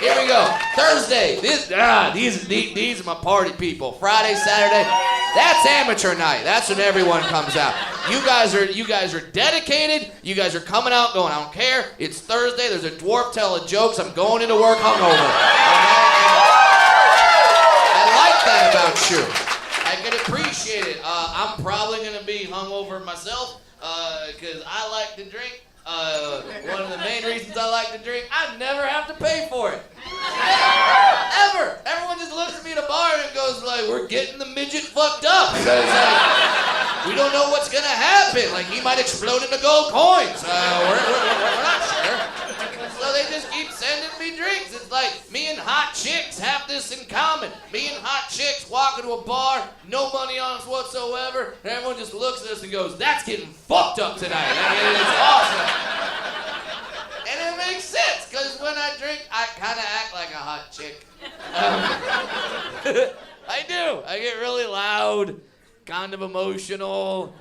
Here we go. Thursday. These are my party people. Friday, Saturday. That's amateur night. That's when everyone comes out. You guys are dedicated. You guys are coming out going, I don't care. It's Thursday. There's a dwarf telling jokes. I'm going into work hungover. I like that about you. I can appreciate it. I'm probably going to be hungover myself because I like to drink. One of the main reasons I like to drink, I never have to pay for it. Ever. Everyone just looks at me at a bar and goes like, we're getting the midget fucked up. Because we don't know what's going to happen. Like, he might explode into gold coins. We're not sure. So they just keep sending me drinks. It's like, me and hot chicks have this in common. Me and hot chicks walk into a bar, no money on us whatsoever, and everyone just looks at us and goes, that's getting fucked up tonight. I mean, it's awesome. And it makes sense, because when I drink, I kind of act like a hot chick. I do. I get really loud, kind of emotional.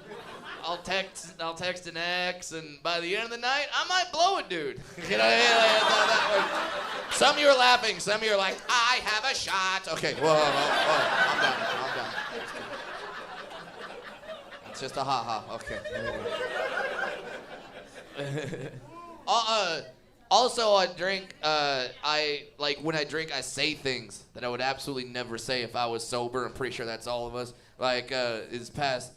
I'll text an ex, and by the end of the night, I might blow a dude. You know what I mean? Some of you are laughing, some of you are like, I have a shot. Okay, whoa, I'm done. It's just a ha-ha, okay. Also, I drink, when I drink, I say things that I would absolutely never say if I was sober. I'm pretty sure that's all of us. Like, this past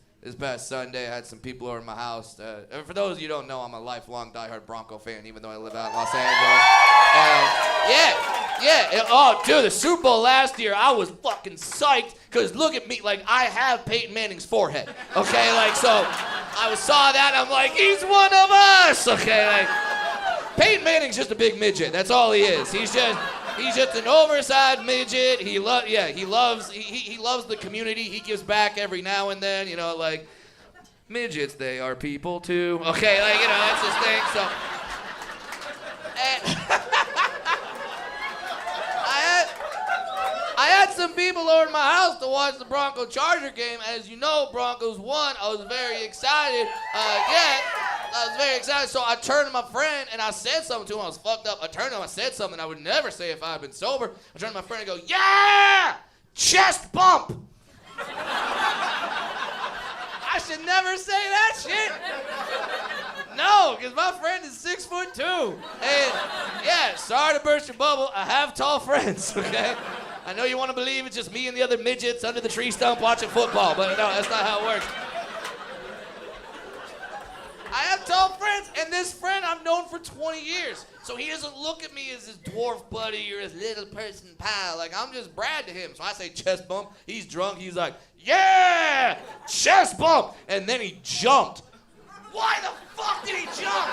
Sunday, I had some people over at my house. For those of you who don't know, I'm a lifelong diehard Bronco fan, even though I live out in Los Angeles. Oh, dude, the Super Bowl last year, I was fucking psyched, because look at me, like, I have Peyton Manning's forehead, okay? Like, so I saw that, I'm like, he's one of us, okay? Like, Peyton Manning's just a big midget, that's all he is. He's just an oversized midget. He loves the community. He gives back every now and then, you know, like, midgets, they are people too. Okay, like, you know, that's his thing, so. And I had some people over at my house to watch the Bronco-Charger game. As you know, Broncos won. I was very excited. I was very excited, so I turned to my friend and I said something to him. I was fucked up. I turned to him, I said something I would never say if I had been sober. I turned to my friend and go, yeah! Chest bump! I should never say that shit. No, because my friend is 6'2". And yeah, sorry to burst your bubble. I have tall friends, okay? I know you want to believe it's just me and the other midgets under the tree stump watching football, but no, that's not how it works. I have tall friends, and this friend I've known for 20 years. So he doesn't look at me as his dwarf buddy or his little person pal. Like, I'm just Brad to him. So I say chest bump. He's drunk. He's like, yeah, chest bump. And then he jumped. Why the fuck did he jump?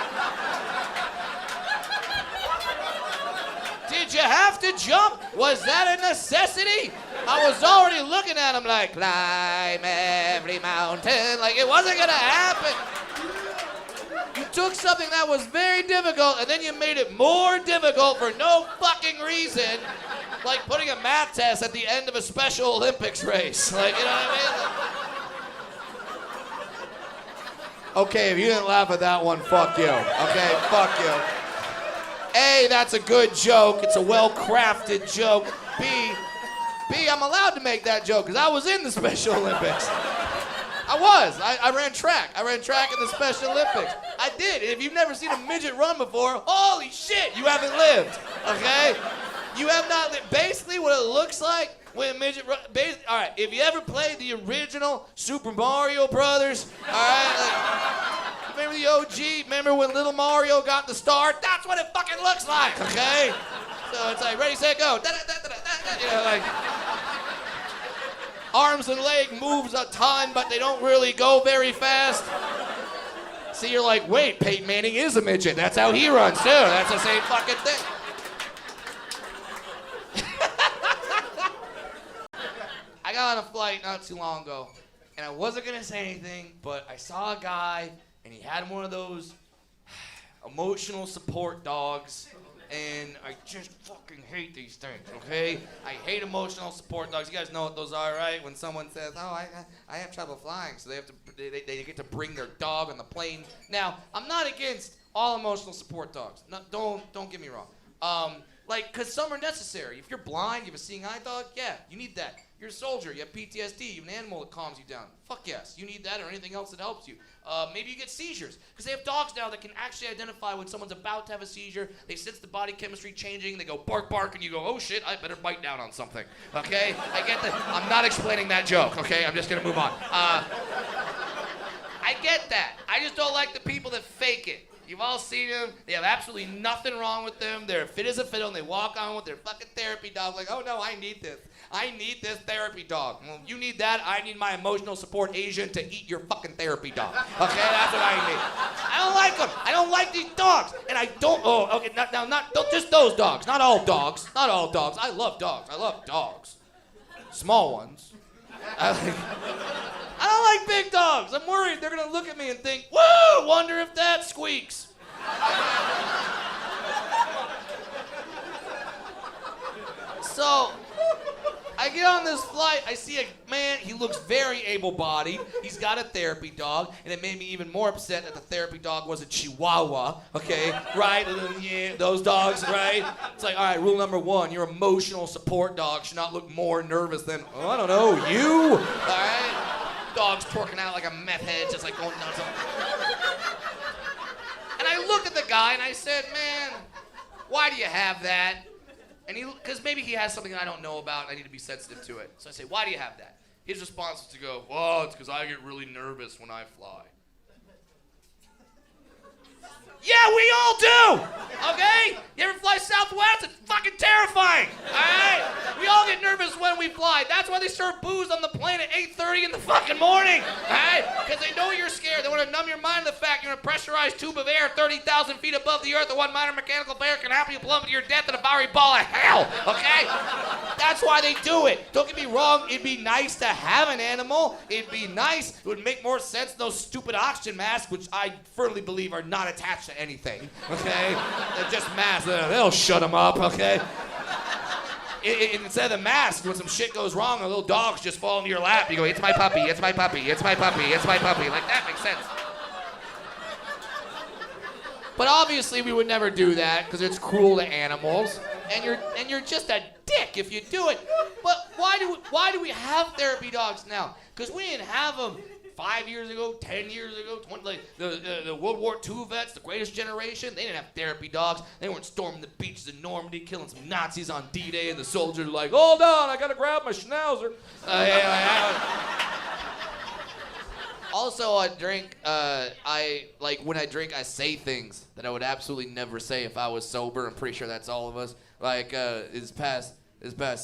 Did you have to jump? Was that a necessity? I was already looking at him like, climb every mountain. Like, it wasn't going to happen. You took something that was very difficult and then you made it more difficult for no fucking reason. Like putting a math test at the end of a Special Olympics race. Like, you know what I mean? Okay, if you didn't laugh at that one, fuck you. Okay, fuck you. A, that's a good joke. It's a well-crafted joke. B, I'm allowed to make that joke because I was in the Special Olympics. I ran track. I ran track in the Special Olympics. I did. If you've never seen a midget run before, holy shit, you haven't lived, okay? You have not lived. Basically, what it looks like when a midget runs, all right, if you ever played the original Super Mario Brothers, all right, like, remember the OG? Remember when little Mario got the start? That's what it fucking looks like, okay? So it's like, ready, set, go. You know, like, arms and leg moves a ton, but they don't really go very fast. So you're like, wait, Peyton Manning is a midget. That's how he runs, too. That's the same fucking thing. I got on a flight not too long ago, and I wasn't going to say anything, but I saw a guy, and he had one of those emotional support dogs. And I just fucking hate these things, okay? I hate emotional support dogs. You guys know what those are, right? When someone says, oh, I have trouble flying, so they get to bring their dog on the plane. Now, I'm not against all emotional support dogs. No, don't get me wrong. Like, because some are necessary. If you're blind, you have a seeing eye dog, yeah, you need that. You're a soldier, you have PTSD, you have an animal that calms you down. Fuck yes, you need that or anything else that helps you. Maybe you get seizures, because they have dogs now that can actually identify when someone's about to have a seizure. They sense the body chemistry changing, they go bark, bark, and you go, oh shit, I better bite down on something, okay? I get that. I'm not explaining that joke, okay? I'm just gonna move on. I get that. I just don't like the people that fake it. You've all seen them. They have absolutely nothing wrong with them. They're fit as a fiddle, and they walk on with their fucking therapy dog like, oh no, I need this. I need this therapy dog. Well, you need that. I need my emotional support Asian to eat your fucking therapy dog. Okay, that's what I need. I don't like them. I don't like these dogs. And I don't, not just those dogs. Not all dogs. Not all dogs. I love dogs. I love dogs. Small ones. I don't like big dogs. I'm worried they're gonna look at me and think, whoa, wonder if that squeaks. So, I get on this flight, I see a man, he looks very able-bodied. He's got a therapy dog, and it made me even more upset that the therapy dog was a Chihuahua, okay, right? Yeah, those dogs, right? It's like, all right, rule number one, your emotional support dog should not look more nervous than, oh, I don't know, you, all right? Dog's twerking out like a meth head, just like going nuts. And I looked at the guy and I said, man, why do you have that? And because maybe he has something I don't know about, I need to be sensitive to it. So I say, why do you have that? His response was to go, well, it's because I get really nervous when I fly. Yeah, we all do, okay? You ever fly Southwest? It's fucking terrifying, all right? We all get nervous when we fly. That's why they serve booze on the plane at 8:30 in the fucking morning, all right? Because they know you're scared. They want to numb your mind to the fact you're in a pressurized tube of air 30,000 feet above the earth, and one minor mechanical failure can happen you plummet to your death in a fiery ball of hell, okay? That's why they do it. Don't get me wrong, it'd be nice to have an animal. It'd be nice. It would make more sense than those stupid oxygen masks, which I firmly believe are not attached to anything, okay? They're just masks. They'll shut them up, okay? Instead of the mask, when some shit goes wrong, the little dogs just fall into your lap. You go, it's my puppy, it's my puppy, it's my puppy, it's my puppy. Like, that makes sense. But obviously we would never do that because it's cruel to animals, and you're just a dick if you do it. But why do we have therapy dogs now? Because we didn't have them 5 years ago, 10 years ago, 20, like the World War II vets, the greatest generation. They didn't have therapy dogs. They weren't storming the beaches of Normandy, killing some Nazis on D-Day, and the soldiers were like, hold on, I gotta grab my schnauzer. Also, I drink, when I drink, I say things that I would absolutely never say if I was sober. I'm pretty sure that's all of us. Like, this past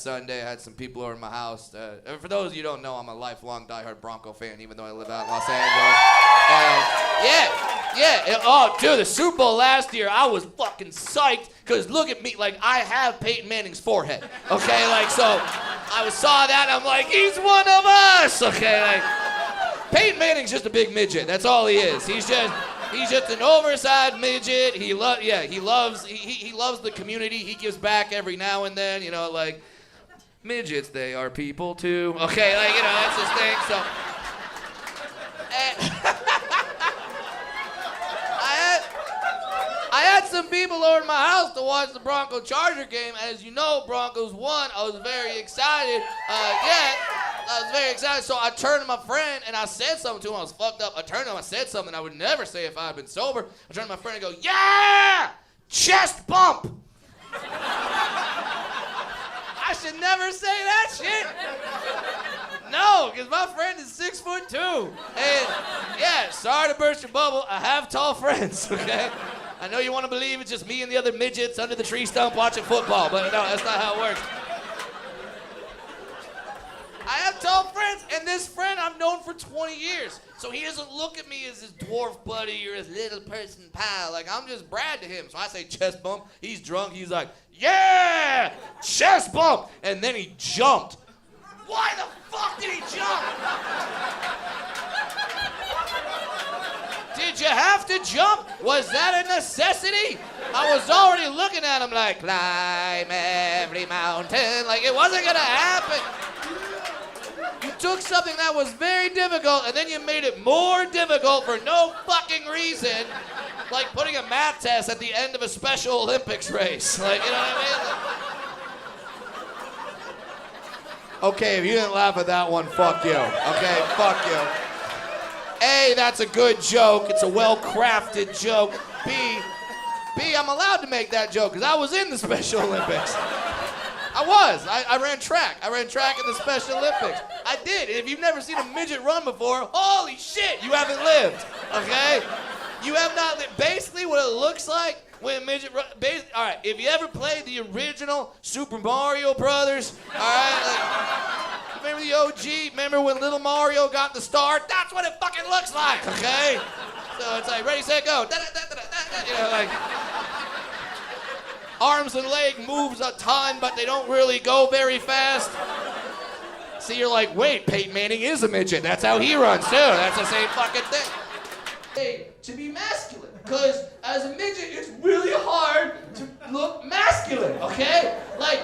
Sunday, I had some people over at my house. For those of you who don't know, I'm a lifelong diehard Bronco fan, even though I live out in Los Angeles. Oh, dude, the Super Bowl last year, I was fucking psyched, because look at me, like, I have Peyton Manning's forehead, okay? Like, so, I saw that, I'm like, he's one of us, okay? Like, Peyton Manning's just a big midget. That's all he is. He's just an oversized midget. He loves the community. He gives back every now and then. You know, like, midgets, they are people too. Okay, like, you know, that's his thing. So, I had some people over at my house to watch the Bronco-Charger game. As you know, Broncos won. I was very excited. I was very excited, so I turned to my friend and I said something to him. I was fucked up. I turned to him, I said something I would never say if I had been sober. I turned to my friend and go, yeah! Chest bump! I should never say that shit. No, because my friend is 6'2". And yeah, sorry to burst your bubble, I have tall friends, okay? I know you want to believe it's just me and the other midgets under the tree stump watching football, but no, that's not how it works. I have tall friends, and this friend I've known for 20 years. So he doesn't look at me as his dwarf buddy or his little person pal. Like, I'm just Brad to him. So I say chest bump. He's drunk. He's like, yeah, chest bump. And then he jumped. Why the fuck did he jump? Did you have to jump? Was that a necessity? I was already looking at him like, climb every mountain. Like, it wasn't going to happen. You took something that was very difficult and then you made it more difficult for no fucking reason, like putting a math test at the end of a Special Olympics race. Like, you know what I mean? Okay, if you didn't laugh at that one, fuck you. Okay, fuck you. A, that's a good joke. It's a well-crafted joke. B, I'm allowed to make that joke because I was in the Special Olympics. I ran track. I ran track in the Special Olympics. I did. If you've never seen a midget run before, holy shit, you haven't lived, okay? You have not lived. Basically what it looks like when a midget runs, all right, if you ever played the original Super Mario Brothers, all right, like, remember the OG? Remember when little Mario got the star? That's what it fucking looks like, okay? So it's like, ready, set, go. You know, like, arms and leg moves a ton, but they don't really go very fast. So you're like, wait, Peyton Manning is a midget. That's how he runs, too. That's the same fucking thing. Hey, to be masculine. Because as a midget, it's really hard to look masculine, okay? Like,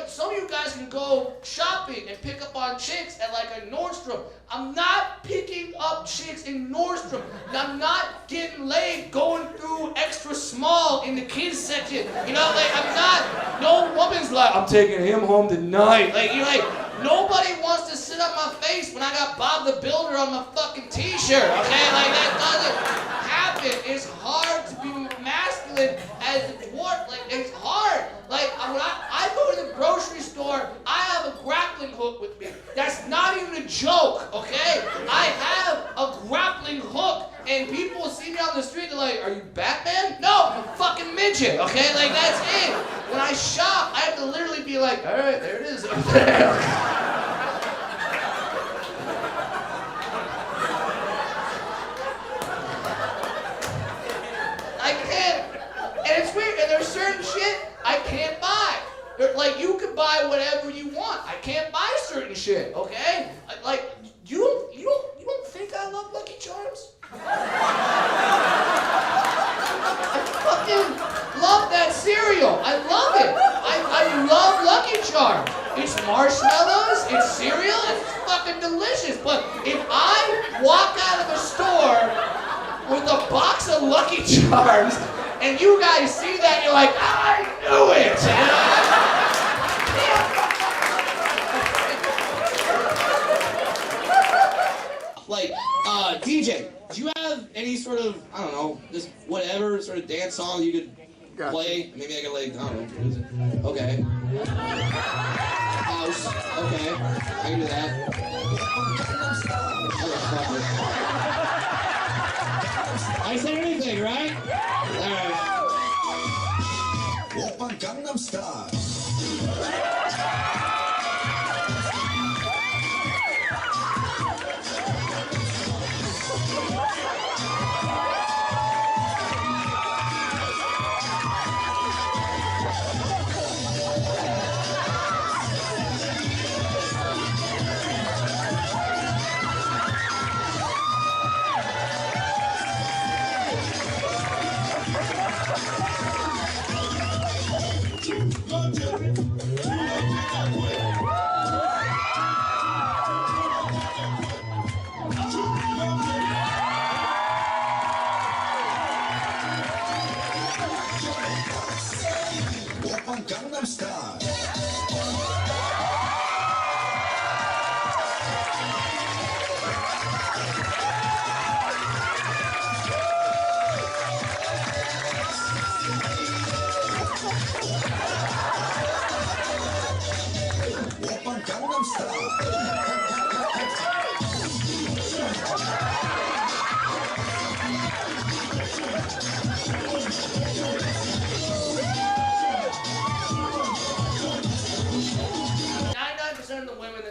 some of you guys can go shopping and pick up on chicks at like a Nordstrom. I'm not picking up chicks in Nordstrom. I'm not getting laid going through extra small in the kids section. You know, like, I'm not, no woman's like, I'm taking him home tonight. Like, you're like, nobody wants to sit on my face when I got Bob the Builder on my fucking t-shirt, okay? Like, that doesn't happen. It's hard to be masculine as a dwarf. Like, it's hard. Like, when I go to the grocery store, I have a grappling hook with me. That's not even a joke, okay? I have a grappling hook, and people see me on the street, they're like, are you Batman? No, I'm a fucking midget, okay? Like, that's it. When I shop, I have to literally be like, all right, there it is up there. I can't, and it's weird, and there's certain shit I can't buy. Like, you can buy whatever you want. I can't buy certain shit, okay? Like, you don't think I love Lucky Charms? I fucking love that cereal. I love it. I love Lucky Charms. It's marshmallows, it's cereal, it's fucking delicious. But if I walk out of a store with a box of Lucky Charms, and you guys see that, you're like, I knew it! Like, DJ, do you have any sort of, I don't know, just whatever sort of dance song you could play? Maybe I could, like, I don't know, music. Okay. House. Okay. I can do that. I said anything, right? Alright. Oppa Gangnam Style. Gangnam Style. Oppa Gangnam Style.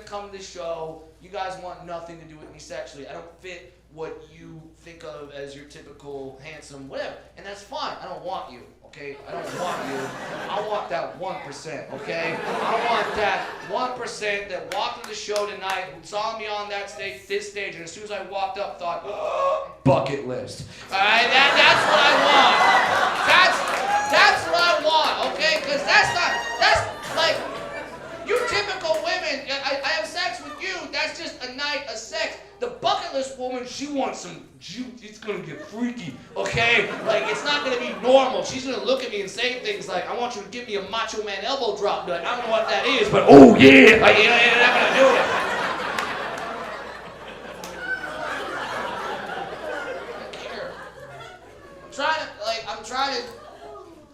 Come to this show, you guys want nothing to do with me sexually. I don't fit what you think of as your typical handsome whatever, and that's fine. I don't want you, okay? I don't want you. I want that 1%, okay? I want that 1% that walked to the show tonight, who saw me on that stage, this stage, and as soon as I walked up, thought, oh, bucket list. All right, that's what I want. That's what I want, okay? Because that's like. You typical women, I have sex with you, that's just a she wants some juice. It's gonna get freaky, okay? Like, it's not gonna be normal. She's gonna look at me and say things like, I want you to give me a Macho Man elbow drop. Be like, I don't know what that is, but oh yeah, like, you're not gonna do it.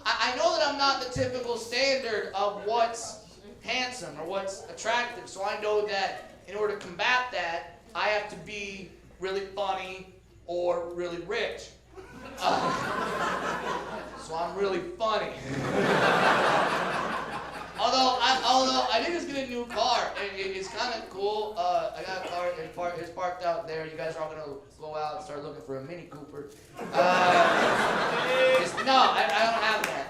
I know that I'm not the typical standard of what's handsome or what's attractive, so I know that in order to combat that, I have to be really funny or really rich. So I'm really funny. Although I did just get a new car, and it's kind of cool. I got a car, it's parked out there. You guys are all gonna go out and start looking for a Mini Cooper. No, I don't have that.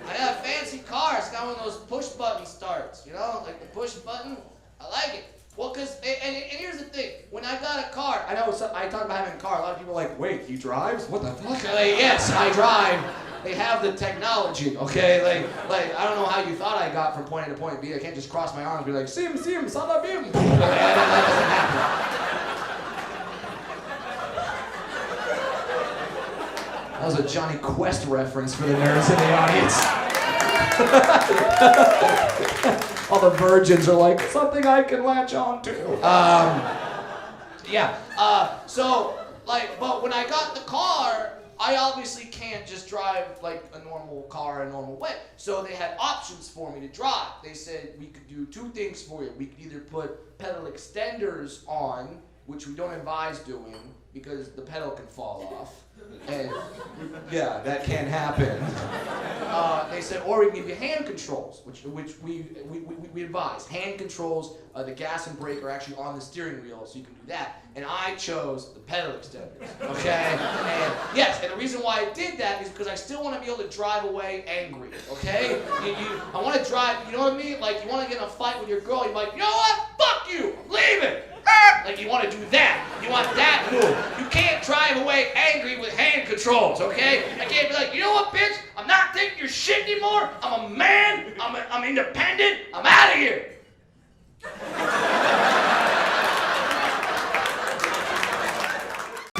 I got a fancy car. It's got one of those push button starts, you know, like the push button. I like it. Well, and here's the thing. When I got a car, I know I talk about having a car. A lot of people are like, wait, he drives? What the fuck? Like, yes, I drive. They have the technology, okay? Like I don't know how you thought I got from point A to point B. I can't just cross my arms and be like, see him, son of him. That doesn't happen. That was a Johnny Quest reference for the nerds in the audience. All the virgins are like, something I can latch on to. But when I got the car, I obviously can't just drive like a normal car a normal way. So they had options for me to drive. They said we could do two things for you. We could either put pedal extenders on, which we don't advise doing because the pedal can fall off. And yeah, that can't happen. They said, or we can give you hand controls, which we advise. Hand controls, the gas and brake are actually on the steering wheel, so you can do that. And I chose the pedal extenders, okay? And yes, and the reason why I did that is because I still want to be able to drive away angry, okay? I want to drive, you know what I mean? Like, you want to get in a fight with your girl, you're like, you know what? Fuck you, I'm leaving. Like, you want to do that. You want that move. You can't drive away angry with hand controls, okay? I can't be like, you know what, bitch? I'm not taking your shit anymore. I'm a man. I'm independent. I'm out of here.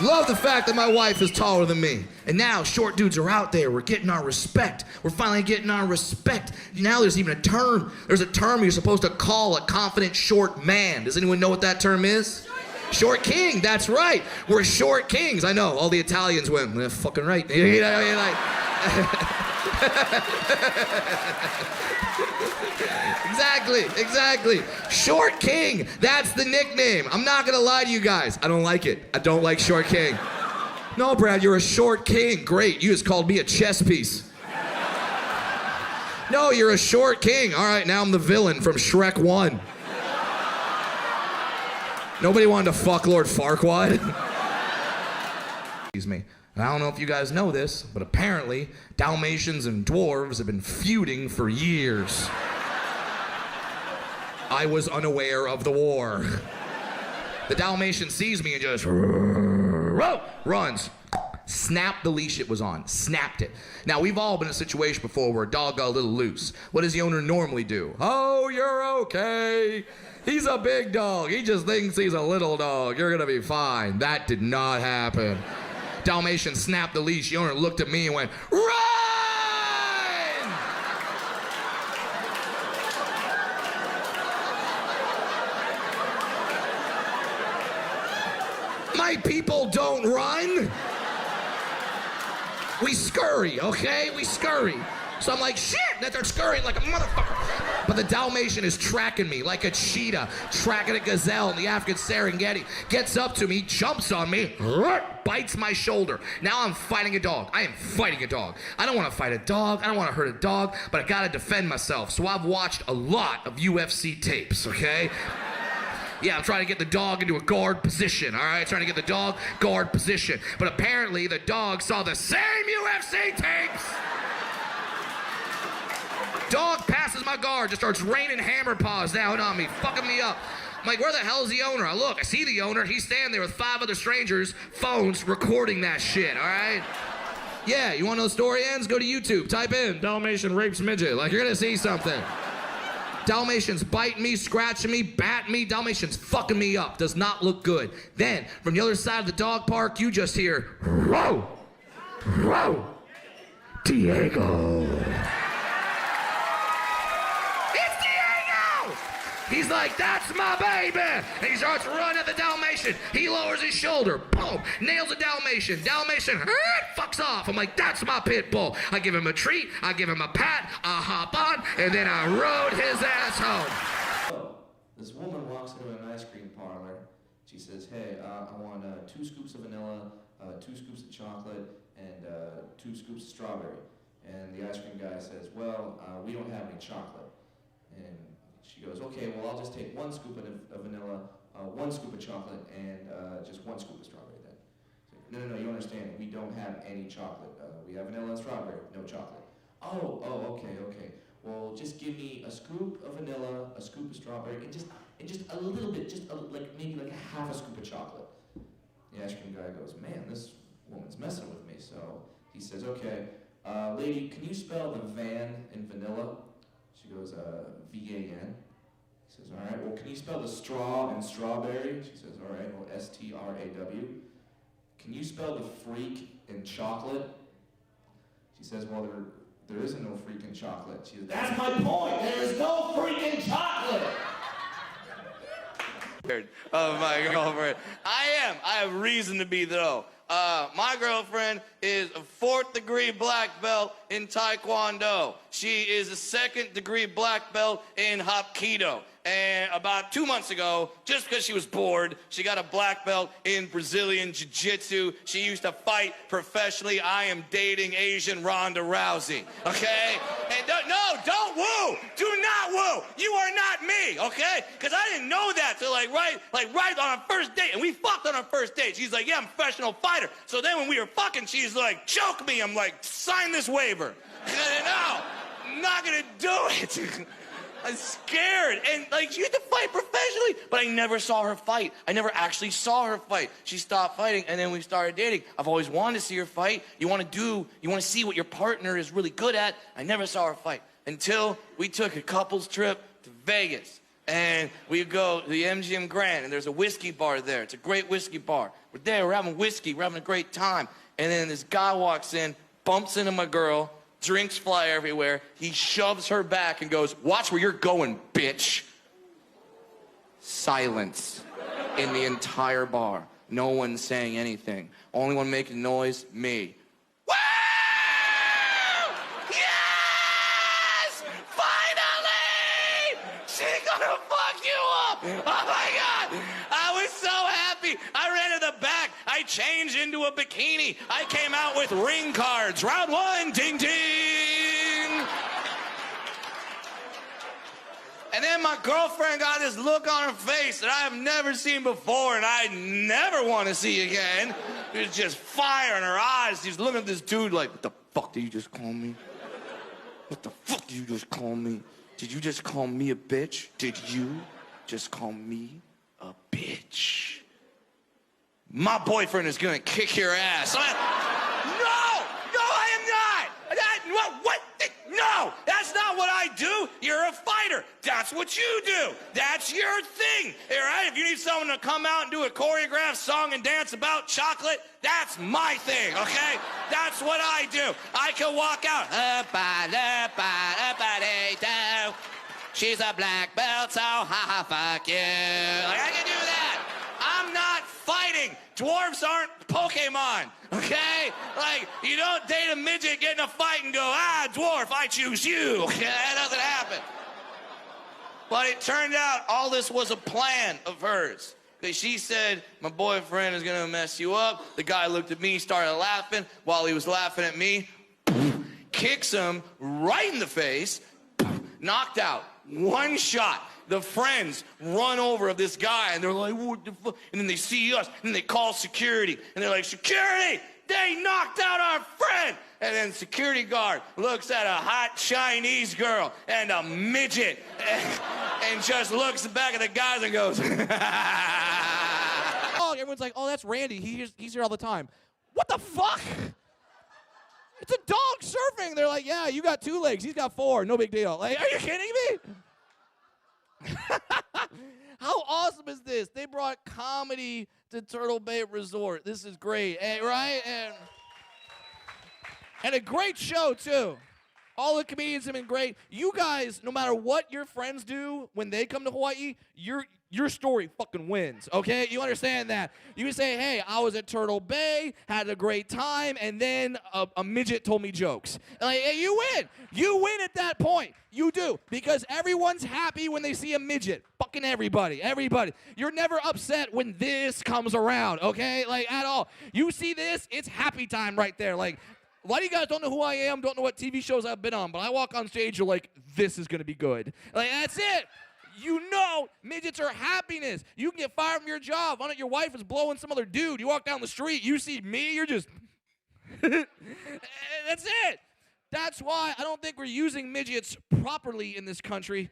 Love the fact that my wife is taller than me. And now short dudes are out there. We're getting our respect. We're finally getting our respect. Now there's even a term. There's a term you're supposed to call a confident short man. Does anyone know what that term is? Short king, that's right. We're short kings. I know, all the Italians went, they're fucking right. Exactly. Short king, that's the nickname. I'm not gonna lie to you guys. I don't like it. I don't like short king. No, Brad, you're a short king. Great, you just called me a chess piece. No, you're a short king. All right, now I'm the villain from Shrek 1. Nobody wanted to fuck Lord Farquaad. Excuse me. I don't know if you guys know this, but apparently Dalmatians and dwarves have been feuding for years. I was unaware of the war. The Dalmatian sees me and just runs. Snapped the leash it was on. Snapped it. Now, we've all been in a situation before where a dog got a little loose. What does the owner normally do? Oh, you're okay. He's a big dog. He just thinks he's a little dog. You're gonna be fine. That did not happen. Dalmatian snapped the leash. The owner looked at me and went, run! My people don't run. We scurry, okay? We scurry. So I'm like, shit, that they're scurrying like a motherfucker. But the Dalmatian is tracking me like a cheetah, tracking a gazelle in the African Serengeti. Gets up to me, jumps on me, bites my shoulder. Now I'm fighting a dog. I am fighting a dog. I don't want to fight a dog. I don't want to hurt a dog, but I got to defend myself. So I've watched a lot of UFC tapes, okay? Yeah, I'm trying to get the dog into a guard position, all right? Trying to get the dog guard position. But apparently the dog saw the same UFC tapes. Dog passes my guard, just starts raining hammer paws down on me, fucking me up. I'm like, where the hell is the owner? I look, I see the owner. He's standing there with 5 other strangers, phones, recording that shit, all right? Yeah, you want to know the story ends? Go to YouTube, type in Dalmatian rapes midget. Like, you're going to see something. Dalmatians biting me, scratching me, batting me. Dalmatians fucking me up. Does not look good. Then, from the other side of the dog park, you just hear, row, row, Diego. It's Diego! He's like, that's my baby! And he starts running at the Dalmatian. He lowers his shoulder. Boom! Nails a Dalmatian. Dalmatian fucks off. I'm like, that's my pit bull. I give him a treat. I give him a pat. I hop on. And then I rode his ass home. So, this woman walks into an ice cream parlor. She says, hey, I want 2 scoops of vanilla, 2 scoops of chocolate, and 2 scoops of strawberry. And the ice cream guy says, well, we don't have any chocolate. And she goes, okay, well, I'll just take 1 scoop of vanilla, 1 scoop of chocolate, and just 1 scoop of strawberry then. So, no, you understand, we don't have any chocolate. We have vanilla and strawberry, no chocolate. Oh, okay. Well, just give me a scoop of vanilla, a scoop of strawberry, and just a little bit, maybe like a half a scoop of chocolate. The ice cream guy goes, man, this woman's messing with me. So he says, okay, lady, can you spell the van in vanilla? She goes, V-A-N. He says, all right, well, can you spell the straw in strawberry? She says, all right, well, S-T-R-A-W. Can you spell the freak in chocolate? She says, well, there isn't no freaking chocolate. She says, that's my point, there is no freaking chocolate! Of my girlfriend. I have reason to be though. My girlfriend is a 4th degree black belt in Taekwondo. She is a 2nd degree black belt in Hapkido. And about 2 months ago, just because she was bored, she got a black belt in Brazilian Jiu-Jitsu. She used to fight professionally. I am dating Asian Ronda Rousey, okay? And don't woo! Do not woo! You are not me, okay? Because I didn't know that till right on our first date. And we fucked on our first date. She's like, yeah, I'm a professional fighter. So then when we were fucking, she's like, choke me. I'm like, sign this waiver. No, I'm not gonna do it. I'm scared, and she used to fight professionally, but I never saw her fight. I never actually saw her fight. She stopped fighting, and then we started dating. I've always wanted to see her fight. You want to see what your partner is really good at. I never saw her fight until we took a couples trip to Vegas, and we go to the MGM Grand, and there's a whiskey bar there. It's a great whiskey bar. We're there, we're having whiskey, we're having a great time, and then this guy walks in, bumps into my girl. Drinks fly everywhere. He shoves her back and goes, watch where you're going, bitch. Silence in the entire bar. No one saying anything. Only one making noise, me. Woo! Yes! Finally! She's gonna fuck you up! Oh my God! I was so happy. I ran to the back. I changed into a bikini. I came out with ring cards. Round 1, ding ding. And then my girlfriend got this look on her face that I have never seen before and I never want to see again. It was just fire in her eyes. She's looking at this dude like, what the fuck did you just call me? What the fuck did you just call me? Did you just call me a bitch? Did you just call me a bitch? My boyfriend is gonna kick your ass. No, I am not. What? No, that's not what I do. You're a fighter. That's what you do. That's your thing. All right? If you need someone to come out and do a choreographed song and dance about chocolate, that's my thing, okay? That's what I do. I can walk out. She's a black belt, so ha fuck you. I can do that. I'm not fighting. Dwarves aren't Pokemon, okay? You don't date a midget, get in a fight, and go, dwarf, I choose you. Okay, that doesn't happen. But it turned out all this was a plan of hers. Because she said, my boyfriend is gonna mess you up. The guy looked at me, started laughing. While he was laughing at me, kicks him right in the face, knocked out. 1 shot. The friends run over of this guy, and they're like, what the fuck? And then they see us, and they call security. And they're like, security, they knocked out our friend. And then security guard looks at a hot Chinese girl and a midget and just looks back at the guys and goes, oh, everyone's like, oh, that's Randy. He's here all the time. What the fuck? It's a dog surfing. They're like, yeah, you got 2 legs. He's got 4. No big deal. Like, are you kidding me? How awesome is this? They brought comedy to Turtle Bay Resort. This is great, right? And a great show, too. All the comedians have been great. You guys, no matter what your friends do when they come to Hawaii, your story fucking wins, okay? You understand that? You can say, hey, I was at Turtle Bay, had a great time, and then a midget told me jokes. Like, hey, you win. You win at that point. You do. Because everyone's happy when they see a midget. Fucking everybody. Everybody. You're never upset when this comes around, okay? Like, at all. You see this, it's happy time right there. Like, a lot of you guys don't know who I am, don't know what TV shows I've been on, but I walk on stage, you're like, this is going to be good. Like, that's it. You know midgets are happiness. You can get fired from your job. Why not your wife is blowing some other dude. You walk down the street, you see me, you're just... That's it. That's why I don't think we're using midgets properly in this country.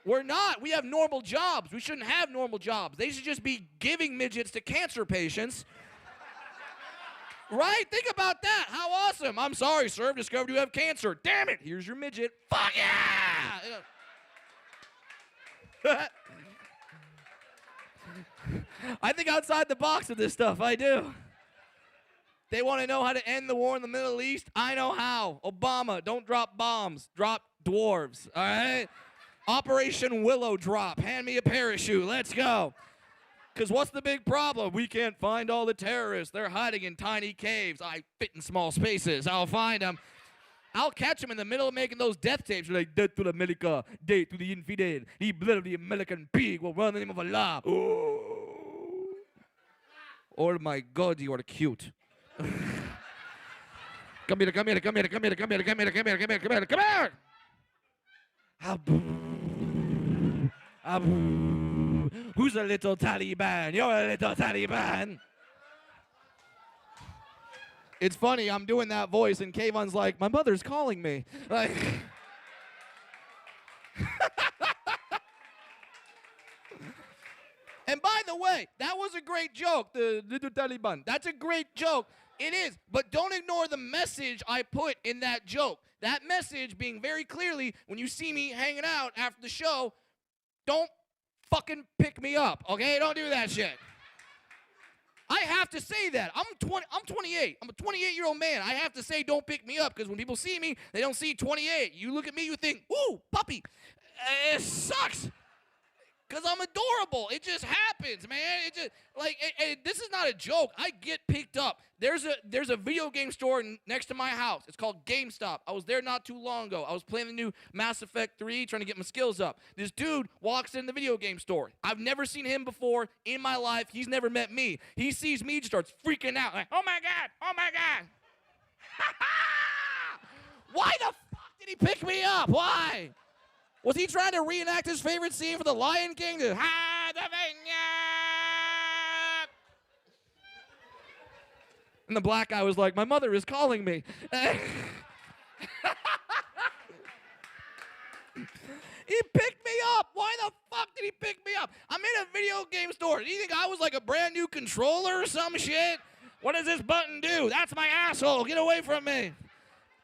We're not. We have normal jobs. We shouldn't have normal jobs. They should just be giving midgets to cancer patients. Right? Think about that. How awesome. I'm sorry, sir. I've discovered you have cancer. Damn it. Here's your midget. Fuck yeah. I think outside the box of this stuff. I do. They want to know how to end the war in the Middle East. I know how. Obama, don't drop bombs. Drop dwarves. All right? Operation Willow Drop. Hand me a parachute. Let's go. Because what's the big problem? We can't find all the terrorists. They're hiding in tiny caves. I fit in small spaces. I'll find them. I'll catch them in the middle of making those death tapes. You're like, death to America, death to the infidel. The blood of the American pig will run in the name of Allah. Oh, oh my God, you are cute. Come here, come here, come here, come here, come here, come here, come here, come here, come here, come here. Abu. Abu. Who's a little Taliban? You're a little Taliban. It's funny, I'm doing that voice, and Kayvon's like, my mother's calling me. Like, and by the way, that was a great joke, the little Taliban. That's a great joke. It is, but don't ignore the message I put in that joke. That message being very clearly, when you see me hanging out after the show, don't fucking pick me up, okay? Don't do that shit. I have to say that. I'm 28. I'm a 28-year-old man. I have to say don't pick me up because when people see me, they don't see 28. You look at me, you think, ooh, puppy. It sucks because I'm adorable. It just happens, man. It just, like, this is not a joke. I get picked up. There's a video game store next to my house. It's called GameStop. I was there not too long ago. I was playing the new Mass Effect 3, trying to get my skills up. This dude walks in the video game store. I've never seen him before in my life. He's never met me. He sees me, just starts freaking out. Like, oh my God, oh my God. Why the fuck did he pick me up? Why? Was he trying to reenact his favorite scene for The Lion King? And the black guy was like, my mother is calling me. He picked me up. Why the fuck did he pick me up? I'm in a video game store. Do you think I was like a brand new controller or some shit? What does this button do? That's my asshole. Get away from me.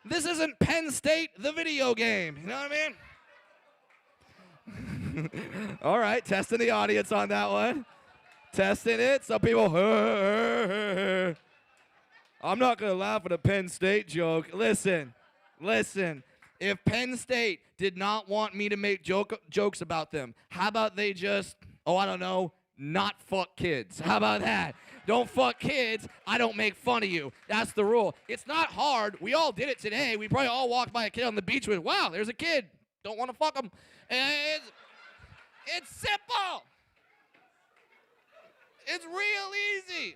This isn't Penn State, the video game. You know what I mean? All right, testing the audience on that one. Testing it. Some people, I'm not going to laugh at a Penn State joke. Listen. If Penn State did not want me to make jokes about them, how about they just, I don't know, not fuck kids? How about that? Don't fuck kids. I don't make fun of you. That's the rule. It's not hard. We all did it today. We probably all walked by a kid on the beach with, wow, there's a kid. Don't want to fuck him. It's simple. It's real easy.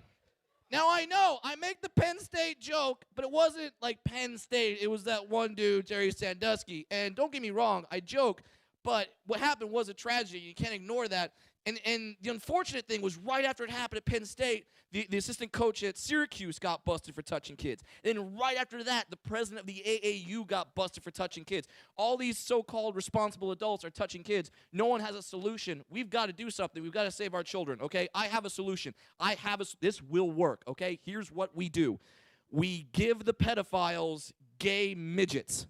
Now, I know I make the Penn State joke, but it wasn't like Penn State. It was that one dude, Jerry Sandusky. And don't get me wrong, I joke, but what happened was a tragedy. You can't ignore that. And the unfortunate thing was right after it happened at Penn State, the assistant coach at Syracuse got busted for touching kids. Then right after that, the president of the AAU got busted for touching kids. All these so-called responsible adults are touching kids. No one has a solution. We've got to do something. We've got to save our children, okay? I have a solution. This will work, okay? Here's what we do. We give the pedophiles gay midgets.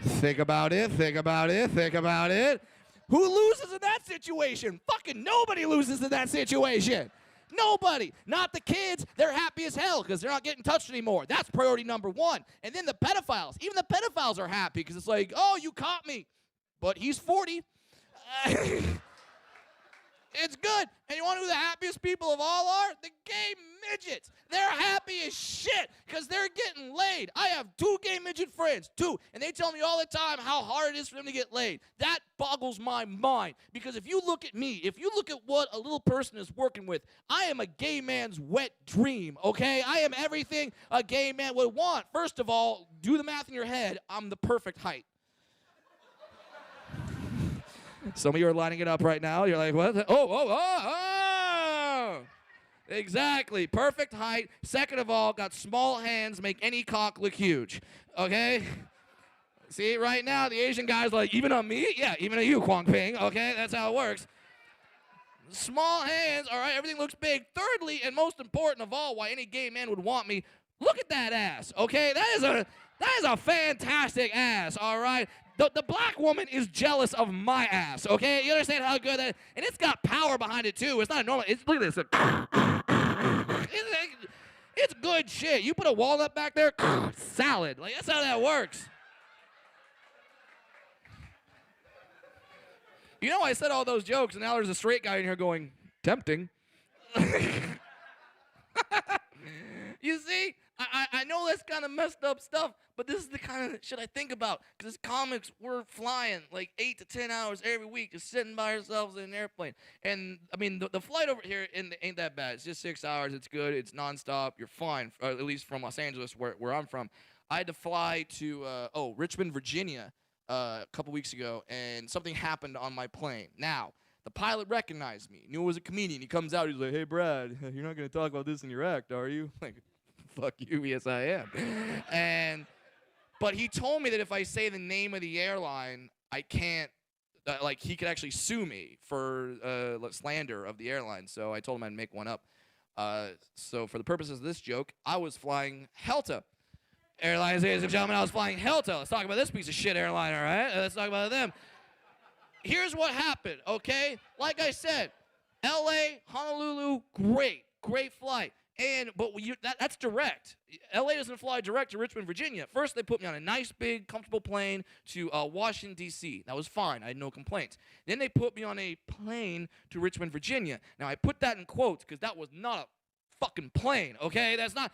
Think about it. Who loses in that situation? Fucking nobody loses in that situation. Nobody. Not the kids. They're happy as hell because they're not getting touched anymore. That's priority number one. And then the pedophiles. Even the pedophiles are happy because it's like, oh, you caught me. But he's 40. It's good. And you want to know who the happiest people of all are? The gay midgets. They're happy as shit because they're getting laid. I have 2 gay midget friends, 2, and they tell me all the time how hard it is for them to get laid. That boggles my mind because if you look at me, if you look at what a little person is working with, I am a gay man's wet dream, okay? I am everything a gay man would want. First of all, do the math in your head. I'm the perfect height. Some of you are lining it up right now. You're like, what? Oh. Exactly. Perfect height. Second of all, got small hands, make any cock look huge. Okay? See, right now, the Asian guy's like, even on me? Yeah, even on you, Kwang Ping. Okay? That's how it works. Small hands. All right, everything looks big. Thirdly, and most important of all, why any gay man would want me, look at that ass. Okay? That is a fantastic ass. All right? The black woman is jealous of my ass, okay? You understand how good that is? And it's got power behind it, too. It's not normal. Look at this. It's good shit. You put a walnut back there, salad. Like, that's how that works. You know, I said all those jokes, and now there's a straight guy in here going, tempting. You see? I know that's kind of messed up stuff, but this is the kind of shit I think about. Because as comics, we're flying like 8 to 10 hours every week, just sitting by ourselves in an airplane. And, I mean, the flight over here ain't that bad. It's just 6 hours. It's good. It's nonstop. You're fine, at least from Los Angeles, where I'm from. I had to fly to, Richmond, Virginia a couple weeks ago, and something happened on my plane. Now, the pilot recognized me, knew I was a comedian. He comes out, he's like, hey, Brad, you're not going to talk about this in your act, are you? Like, fuck you, yes I am. But he told me that if I say the name of the airline, I can't, he could actually sue me for slander of the airline. So I told him I'd make one up. So for the purposes of this joke, I was flying Helta Airlines, ladies and gentlemen. I was flying Helta. Let's talk about this piece of shit airline, all right? Let's talk about them. Here's what happened, okay? Like I said, L.A., Honolulu, great flight. But that's direct. L.A. doesn't fly direct to Richmond, Virginia. First, they put me on a nice, big, comfortable plane to Washington, D.C. That was fine. I had no complaints. Then they put me on a plane to Richmond, Virginia. Now, I put that in quotes because that was not a fucking plane, okay? It's not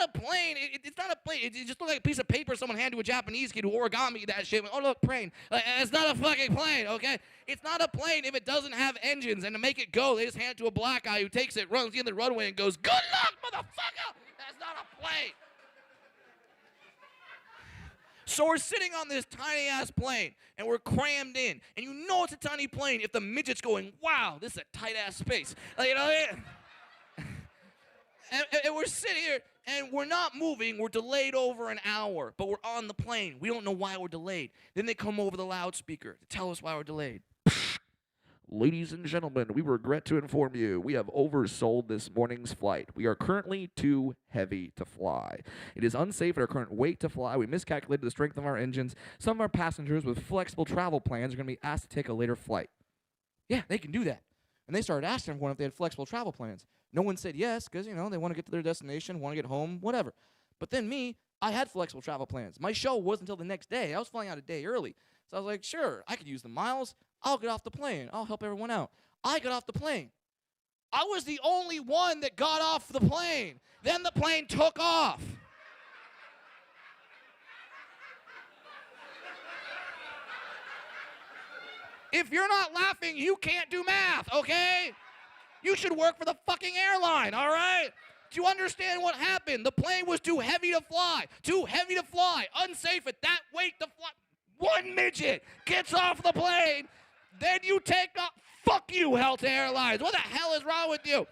a plane. It's not a plane. It just looked like a piece of paper someone handed to a Japanese kid who origami that shit. Oh, look, plane. It's not a fucking plane, okay? It's not a plane if it doesn't have engines, and to make it go, they just hand it to a black guy who takes it, runs in the runway, and goes, good luck, motherfucker! That's not a plane. So we're sitting on this tiny-ass plane, and we're crammed in, and you know it's a tiny plane if the midget's going, wow, this is a tight-ass space. Like, you know what I mean? And we're sitting here, and we're not moving. We're delayed over an hour, but we're on the plane. We don't know why we're delayed. Then they come over the loudspeaker to tell us why we're delayed. Ladies and gentlemen, we regret to inform you we have oversold this morning's flight. We are currently too heavy to fly. It is unsafe at our current weight to fly. We miscalculated the strength of our engines. Some of our passengers with flexible travel plans are going to be asked to take a later flight. Yeah, they can do that. And they started asking everyone if they had flexible travel plans. No one said yes because, they want to get to their destination, want to get home, whatever. But then me, I had flexible travel plans. My show wasn't until the next day. I was flying out a day early. So I was like, sure, I could use the miles. I'll get off the plane. I'll help everyone out. I got off the plane. I was the only one that got off the plane. Then the plane took off. If you're not laughing, you can't do math, okay? You should work for the fucking airline, all right? Do you understand what happened? The plane was too heavy to fly. Too heavy to fly. Unsafe at that weight to fly. One midget gets off the plane. Then you take off. Fuck you, Delta Airlines. What the hell is wrong with you?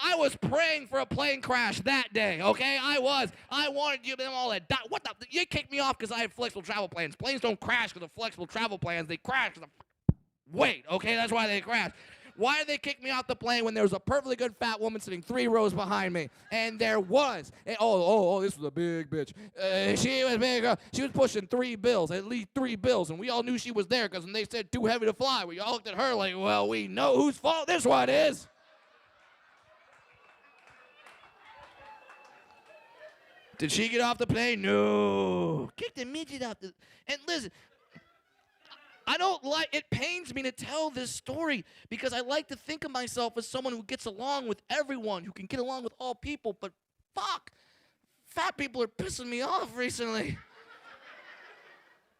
I was praying for a plane crash that day, okay? I was. I wanted you them all to die. What the? You kicked me off because I had flexible travel plans. Planes don't crash because of flexible travel plans. They crash because of weight, okay? That's why they crash. Why did they kick me off the plane when there was a perfectly good fat woman sitting 3 rows behind me? And there was. And, this was a big bitch. She was big. She was pushing 3 bills, at least 3 bills, and we all knew she was there because when they said too heavy to fly, we all looked at her like, well, we know whose fault this one is. Did she get off the plane? No. Kick the midget off the... And listen, I don't like... It pains me to tell this story because I like to think of myself as someone who gets along with everyone, who can get along with all people, but fuck. Fat people are pissing me off recently.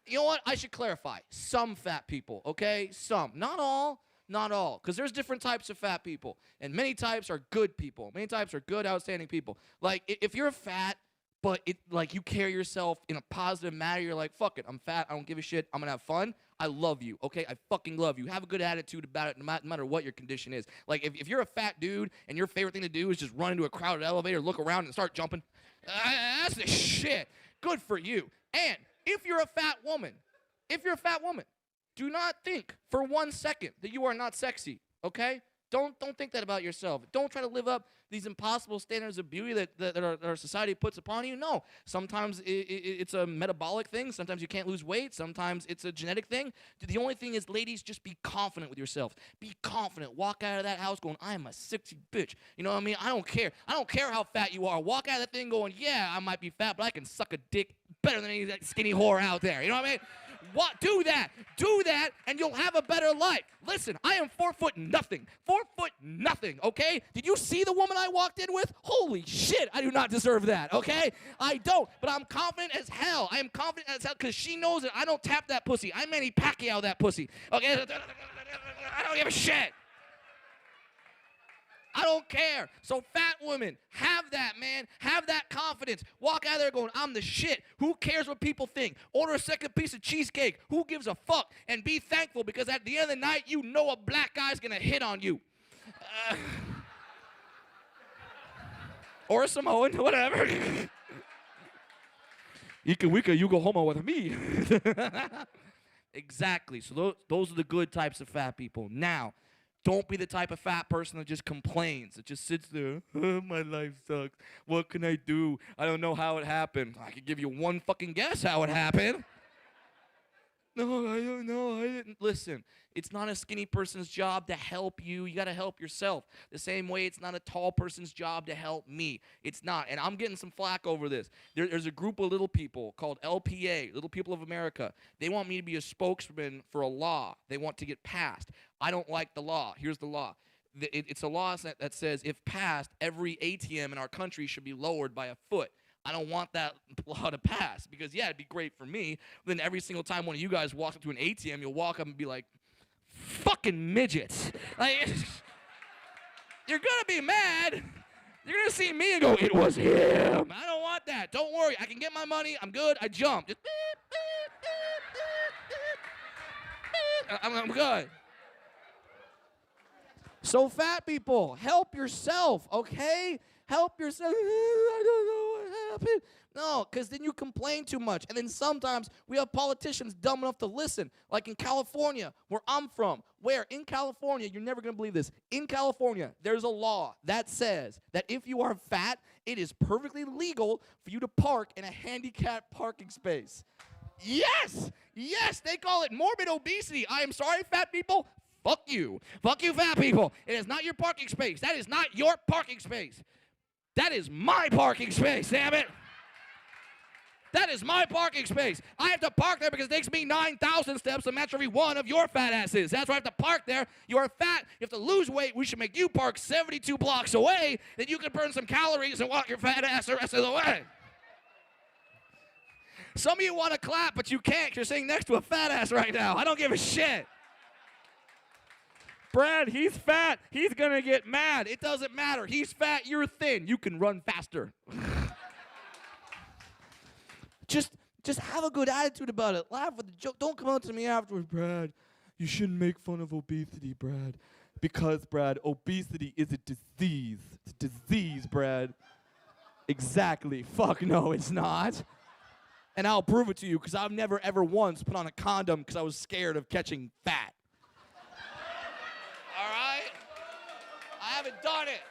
You know what? I should clarify. Some fat people, okay? Some. Not all. Not all. Because there's different types of fat people. And many types are good people. Many types are good, outstanding people. Like, if you're fat... but you carry yourself in a positive manner. You're like, fuck it, I'm fat, I don't give a shit, I'm gonna have fun. I love you, okay? I fucking love you. Have a good attitude about it no matter what your condition is. Like, if you're a fat dude and your favorite thing to do is just run into a crowded elevator, look around and start jumping, that's the shit. Good for you. And if you're a fat woman, do not think for 1 second that you are not sexy, okay? Don't think that about yourself. Don't try to live up these impossible standards of beauty that our society puts upon you. No. Sometimes it's a metabolic thing. Sometimes you can't lose weight. Sometimes it's a genetic thing. The only thing is, ladies, just be confident with yourself. Be confident. Walk out of that house going, I am a sexy bitch. You know what I mean? I don't care. I don't care how fat you are. Walk out of that thing going, yeah, I might be fat, but I can suck a dick better than any of that skinny whore out there. You know what I mean? What? Do that, and you'll have a better life. Listen, I am 4 foot nothing. 4 foot nothing, okay? Did you see the woman I walked in with? Holy shit, I do not deserve that, okay? I don't, but I'm confident as hell. I am confident as hell because she knows that I don't tap that pussy. I Manny Pacquiao that pussy, okay? I don't give a shit. I don't care. So fat women, have that, man. Have that confidence. Walk out there going, I'm the shit. Who cares what people think? Order a second piece of cheesecake. Who gives a fuck? And be thankful because at the end of the night, you know a black guy's going to hit on you. Or a Samoan, whatever. You go homo with me. Exactly. So those are the good types of fat people. Now, don't be the type of fat person that just complains, that just sits there, oh, my life sucks. What can I do? I don't know how it happened. I could give you one fucking guess how it happened. No, I don't know. I didn't. Listen, it's not a skinny person's job to help you. You got to help yourself. The same way it's not a tall person's job to help me. It's not. And I'm getting some flack over this. There's a group of little people called LPA, Little People of America. They want me to be a spokesman for a law they want to get passed. I don't like the law. Here's the law. It's a law that says if passed, every ATM in our country should be lowered by a foot. I don't want that law to pass because, yeah, it'd be great for me. Then every single time one of you guys walks up to an ATM, you'll walk up and be like, fucking midgets. Like, you're going to be mad. You're going to see me and go, it was him. I don't want that. Don't worry. I can get my money. I'm good. I jumped. Just beep, beep, beep, beep, beep. I'm good. So fat people, help yourself, okay? Help yourself. I don't know what happened. No, because then you complain too much. And then sometimes we have politicians dumb enough to listen. Like in California, where I'm from. Where in California, you're never going to believe this. In California, there's a law that says that if you are fat, it is perfectly legal for you to park in a handicapped parking space. Yes! Yes, they call it morbid obesity. I am sorry, fat people. Fuck you. Fuck you, fat people. It is not your parking space. That is not your parking space. That is my parking space, damn it. That is my parking space. I have to park there because it takes me 9,000 steps to match every one of your fat asses. That's why I have to park there. You are fat. You have to lose weight. We should make you park 72 blocks away. Then you can burn some calories and walk your fat ass the rest of the way. Some of you want to clap, but you can't because you're sitting next to a fat ass right now. I don't give a shit. Brad, he's fat. He's going to get mad. It doesn't matter. He's fat. You're thin. You can run faster. Just have a good attitude about it. Laugh with the joke. Don't come out to me afterwards, Brad. You shouldn't make fun of obesity, Brad. Because, Brad, obesity is a disease. It's a disease, Brad. Exactly. Fuck no, it's not. And I'll prove it to you because I've never ever once put on a condom because I was scared of catching fat. All right? haven't done it.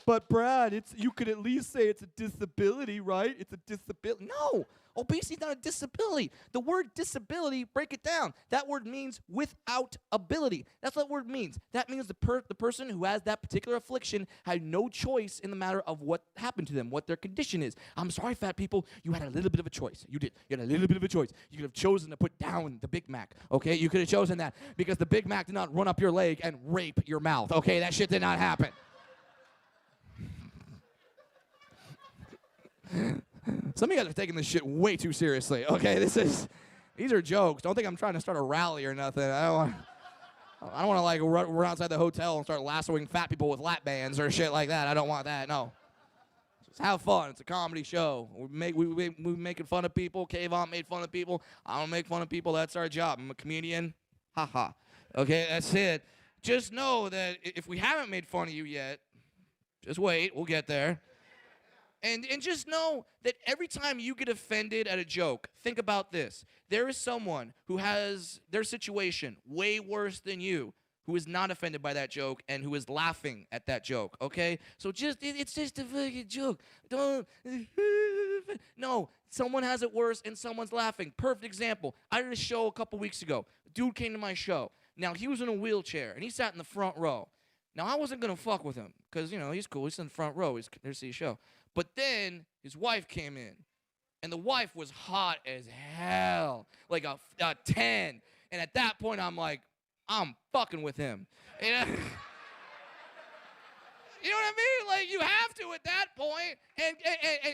But Brad, you could at least say it's a disability, right? It's a disability. No, obesity's not a disability. The word disability, break it down. That word means without ability. That's what that word means. That means the person who has that particular affliction had no choice in the matter of what happened to them, what their condition is. I'm sorry, fat people, you had a little bit of a choice. You did. You had a little bit of a choice. You could have chosen to put down the Big Mac, okay? You could have chosen that because the Big Mac did not run up your leg and rape your mouth, okay? That shit did not happen. Some of you guys are taking this shit way too seriously. Okay, these are jokes. Don't think I'm trying to start a rally or nothing. I don't want to like run outside the hotel and start lassoing fat people with lap bands or shit like that. I don't want that. No. Just have fun. It's a comedy show. We making fun of people. Kayvon made fun of people. I don't make fun of people. That's our job. I'm a comedian. Ha ha. Okay, that's it. Just know that if we haven't made fun of you yet, just wait. We'll get there. And just know that every time you get offended at a joke, think about this. There is someone who has their situation way worse than you, who is not offended by that joke and who is laughing at that joke, okay? So it's just a fucking joke. Don't. No, someone has it worse and someone's laughing. Perfect example. I did a show a couple weeks ago. A dude came to my show. Now, he was in a wheelchair, and he sat in the front row. Now, I wasn't going to fuck with him because, he's cool. He's in the front row. He's there to see a show. But then his wife came in, and the wife was hot as hell, like a 10. And at that point, I'm like, I'm fucking with him. You know what I mean? Like, you have to at that point. And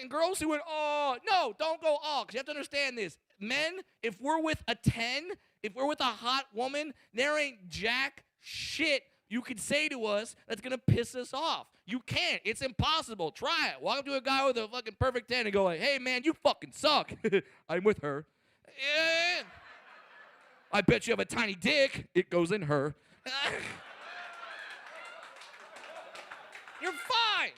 girls who went, oh, no, don't go, oh, because you have to understand this. Men, if we're with a 10, if we're with a hot woman, there ain't jack shit you could say to us that's going to piss us off. You can't. It's impossible. Try it. Walk up to a guy with a fucking perfect 10 and go like, hey, man, you fucking suck. I'm with her. Yeah. I bet you have a tiny dick. It goes in her. You're fine.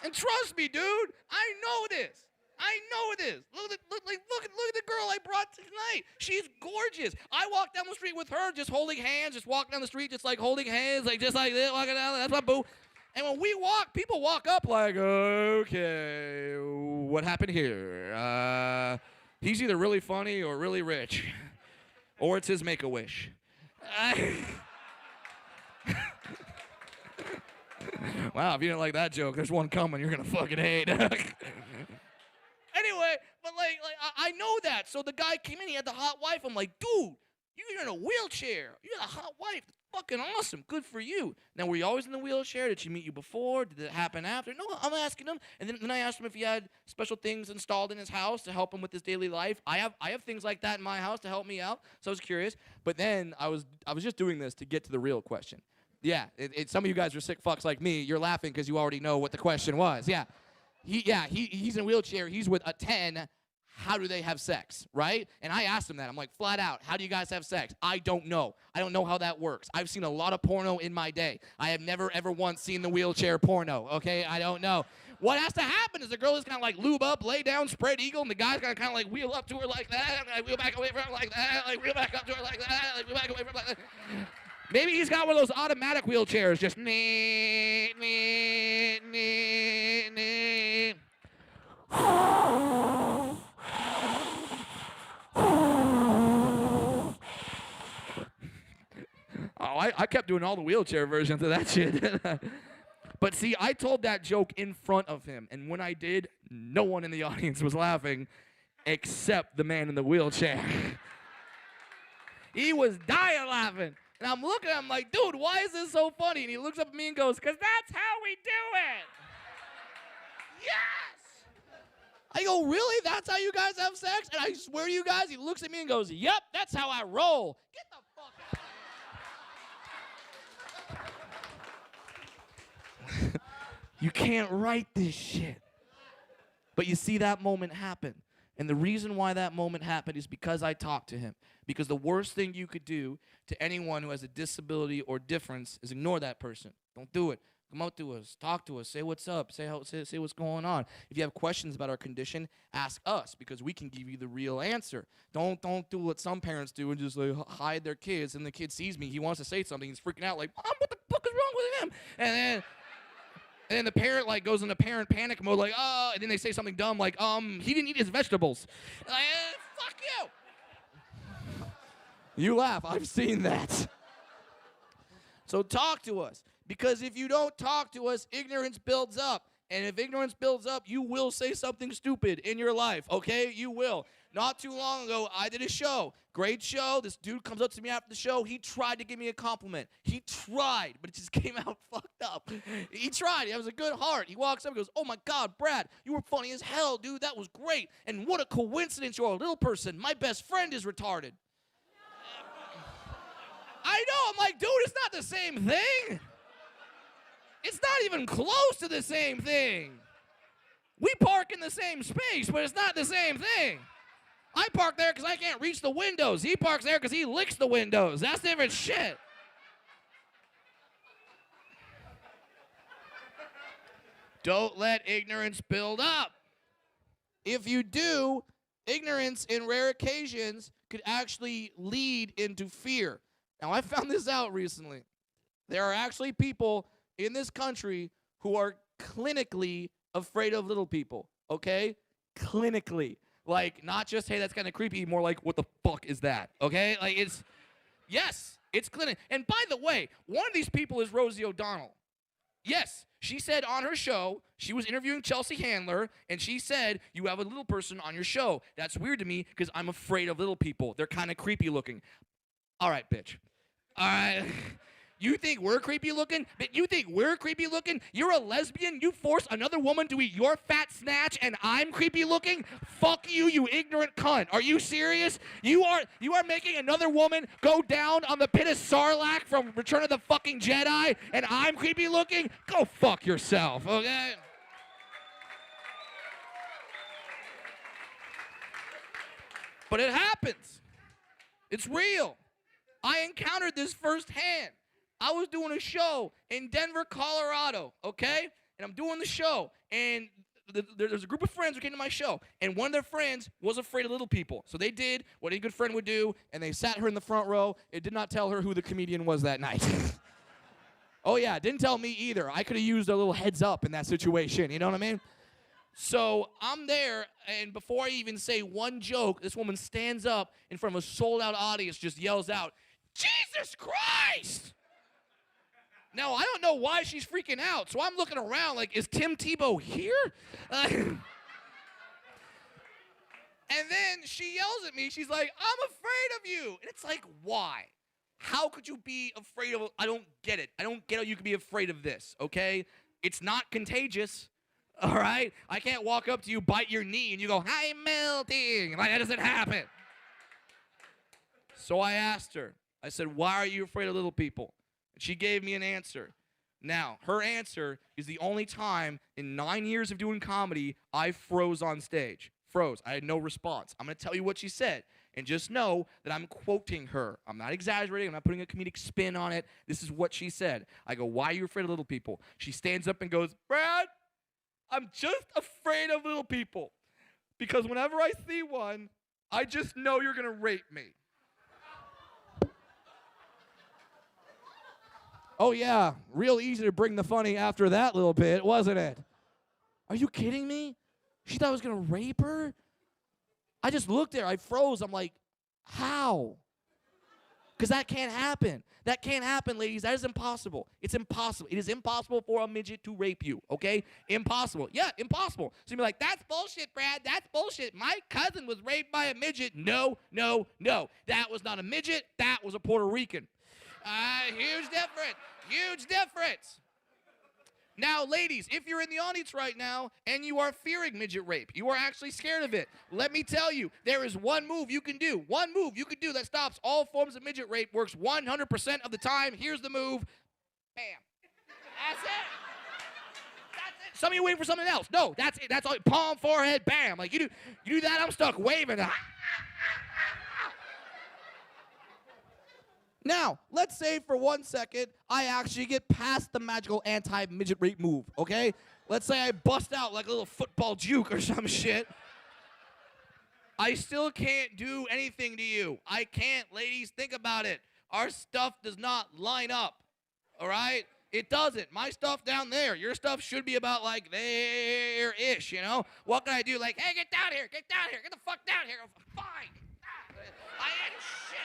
And trust me, dude, I know this. I know this. Look at the girl I brought tonight. She's gorgeous. I walk down the street with her, just holding hands, just walking down the street, just like holding hands, like just like this, walking down. That's my boo. And when we walk, people walk up like, okay, what happened here? He's either really funny or really rich, or it's his Make-A-Wish. Wow, if you didn't like that joke, there's one coming you're gonna fucking hate. Anyway, but like I know that. So the guy came in, he had the hot wife. I'm like, dude, you're in a wheelchair. You got a hot wife. Fucking awesome. Good for you. Now, were you always in the wheelchair? Did she meet you before? Did it happen after? No, I'm asking him. And then I asked him if he had special things installed in his house to help him with his daily life. I have things like that in my house to help me out. So I was curious. But then I was just doing this to get to the real question. Yeah, some of you guys are sick fucks like me. You're laughing because you already know what the question was. Yeah. He's in a wheelchair. He's with a 10. How do they have sex, right? And I asked him that. I'm like, flat out, how do you guys have sex? I don't know. I don't know how that works. I've seen a lot of porno in my day. I have never, ever once seen the wheelchair porno, okay? I don't know. What has to happen is the girl is kind of like lube up, lay down, spread eagle, and the guy's going to kind of like wheel up to her like that, like wheel back away from her like that, like wheel back up to her like that, like wheel back away from her like that. Maybe he's got one of those automatic wheelchairs, just nee. I kept doing all the wheelchair versions of that shit. But see, I told that joke in front of him, and when I did, no one in the audience was laughing except the man in the wheelchair. He was dying laughing. And I'm looking at him like, dude, why is this so funny? And he looks up at me and goes, because that's how we do it. Yes! I go, really? That's how you guys have sex? And I swear to you guys, he looks at me and goes, yep, that's how I roll. Get the fuck out. You can't write this shit. But you see that moment happen. And the reason why that moment happened is because I talked to him. Because the worst thing you could do to anyone who has a disability or difference is ignore that person. Don't do it. Come up to us, talk to us, say what's up, say what's going on. If you have questions about our condition, ask us because we can give you the real answer. Don't do what some parents do and just like hide their kids. And the kid sees me, he wants to say something, he's freaking out like, Mom, what the fuck is wrong with him? And then the parent like goes into parent panic mode, like, oh, and then they say something dumb like, he didn't eat his vegetables. Like, fuck you. You laugh. I've seen that. So talk to us. Because if you don't talk to us, ignorance builds up. And if ignorance builds up, you will say something stupid in your life, okay? You will. Not too long ago, I did a show. Great show. This dude comes up to me after the show. He tried to give me a compliment. He tried, but it just came out fucked up. He tried. He has a good heart. He walks up and goes, oh, my God, Brad, you were funny as hell, dude. That was great. And what a coincidence you're a little person. My best friend is retarded. I know. I'm like, dude, it's not the same thing. It's not even close to the same thing. We park in the same space, but it's not the same thing. I park there because I can't reach the windows. He parks there because he licks the windows. That's different shit. Don't let ignorance build up. If you do, ignorance in rare occasions could actually lead into fear. Now, I found this out recently. There are actually people in this country who are clinically afraid of little people, okay? Clinically. Like, not just, hey, that's kind of creepy, more like, what the fuck is that, okay? Like, yes, it's clinic. And by the way, one of these people is Rosie O'Donnell. Yes, she said on her show, she was interviewing Chelsea Handler, and she said, you have a little person on your show. That's weird to me because I'm afraid of little people. They're kind of creepy looking. All right, bitch. All right. You think we're creepy looking? You think we're creepy looking? You're a lesbian? You force another woman to eat your fat snatch and I'm creepy looking? Fuck you, you ignorant cunt. Are you serious? You are making another woman go down on the pit of Sarlacc from Return of the fucking Jedi and I'm creepy looking? Go fuck yourself, okay? But it happens. It's real. I encountered this firsthand. I was doing a show in Denver, Colorado, okay? And I'm doing the show, and there's a group of friends who came to my show, and one of their friends was afraid of little people. So they did what any good friend would do, and they sat her in the front row. It did not tell her who the comedian was that night. Oh, yeah, didn't tell me either. I could have used a little heads up in that situation, you know what I mean? So I'm there, and before I even say one joke, this woman stands up in front of a sold-out audience, just yells out, Jesus Christ! Now, I don't know why she's freaking out, so I'm looking around like, is Tim Tebow here? And then she yells at me. She's like, I'm afraid of you. And it's like, why? How could you be afraid of, I don't get it. I don't get how you could be afraid of this, okay? It's not contagious, all right? I can't walk up to you, bite your knee, and you go, I'm melting. Like, that doesn't happen. So I asked her. I said, why are you afraid of little people? And she gave me an answer. Now, her answer is the only time in 9 years of doing comedy I froze on stage. Froze. I had no response. I'm going to tell you what she said. And just know that I'm quoting her. I'm not exaggerating. I'm not putting a comedic spin on it. This is what she said. I go, why are you afraid of little people? She stands up and goes, Brad, I'm just afraid of little people. Because whenever I see one, I just know you're going to rape me. Oh, yeah, real easy to bring the funny after that little bit, wasn't it? Are you kidding me? She thought I was going to rape her? I just looked at her. I froze. I'm like, how? Because that can't happen. That can't happen, ladies. That is impossible. It's impossible. It is impossible for a midget to rape you, okay? Impossible. Yeah, impossible. So you'd be like, that's bullshit, Brad. That's bullshit. My cousin was raped by a midget. No, no, no. That was not a midget. That was a Puerto Rican. Huge difference. Huge difference. Now, ladies, if you're in the audience right now and you are fearing midget rape, you are actually scared of it, let me tell you, there is one move you can do. One move you can do that stops all forms of midget rape, works 100% of the time. Here's the move. Bam. That's it. That's it. Some of you waiting for something else. No, that's it. That's all. Palm, forehead, bam. Like, you do that, I'm stuck waving. Now, let's say for 1 second, I actually get past the magical anti-midget rape move, okay? Let's say I bust out like a little football juke or some shit. I still can't do anything to you. I can't, ladies, think about it. Our stuff does not line up, all right? It doesn't. My stuff down there. Your stuff should be about like there-ish, you know? What can I do? Like, hey, get down here, get the fuck down here. Fine. I ain't shit.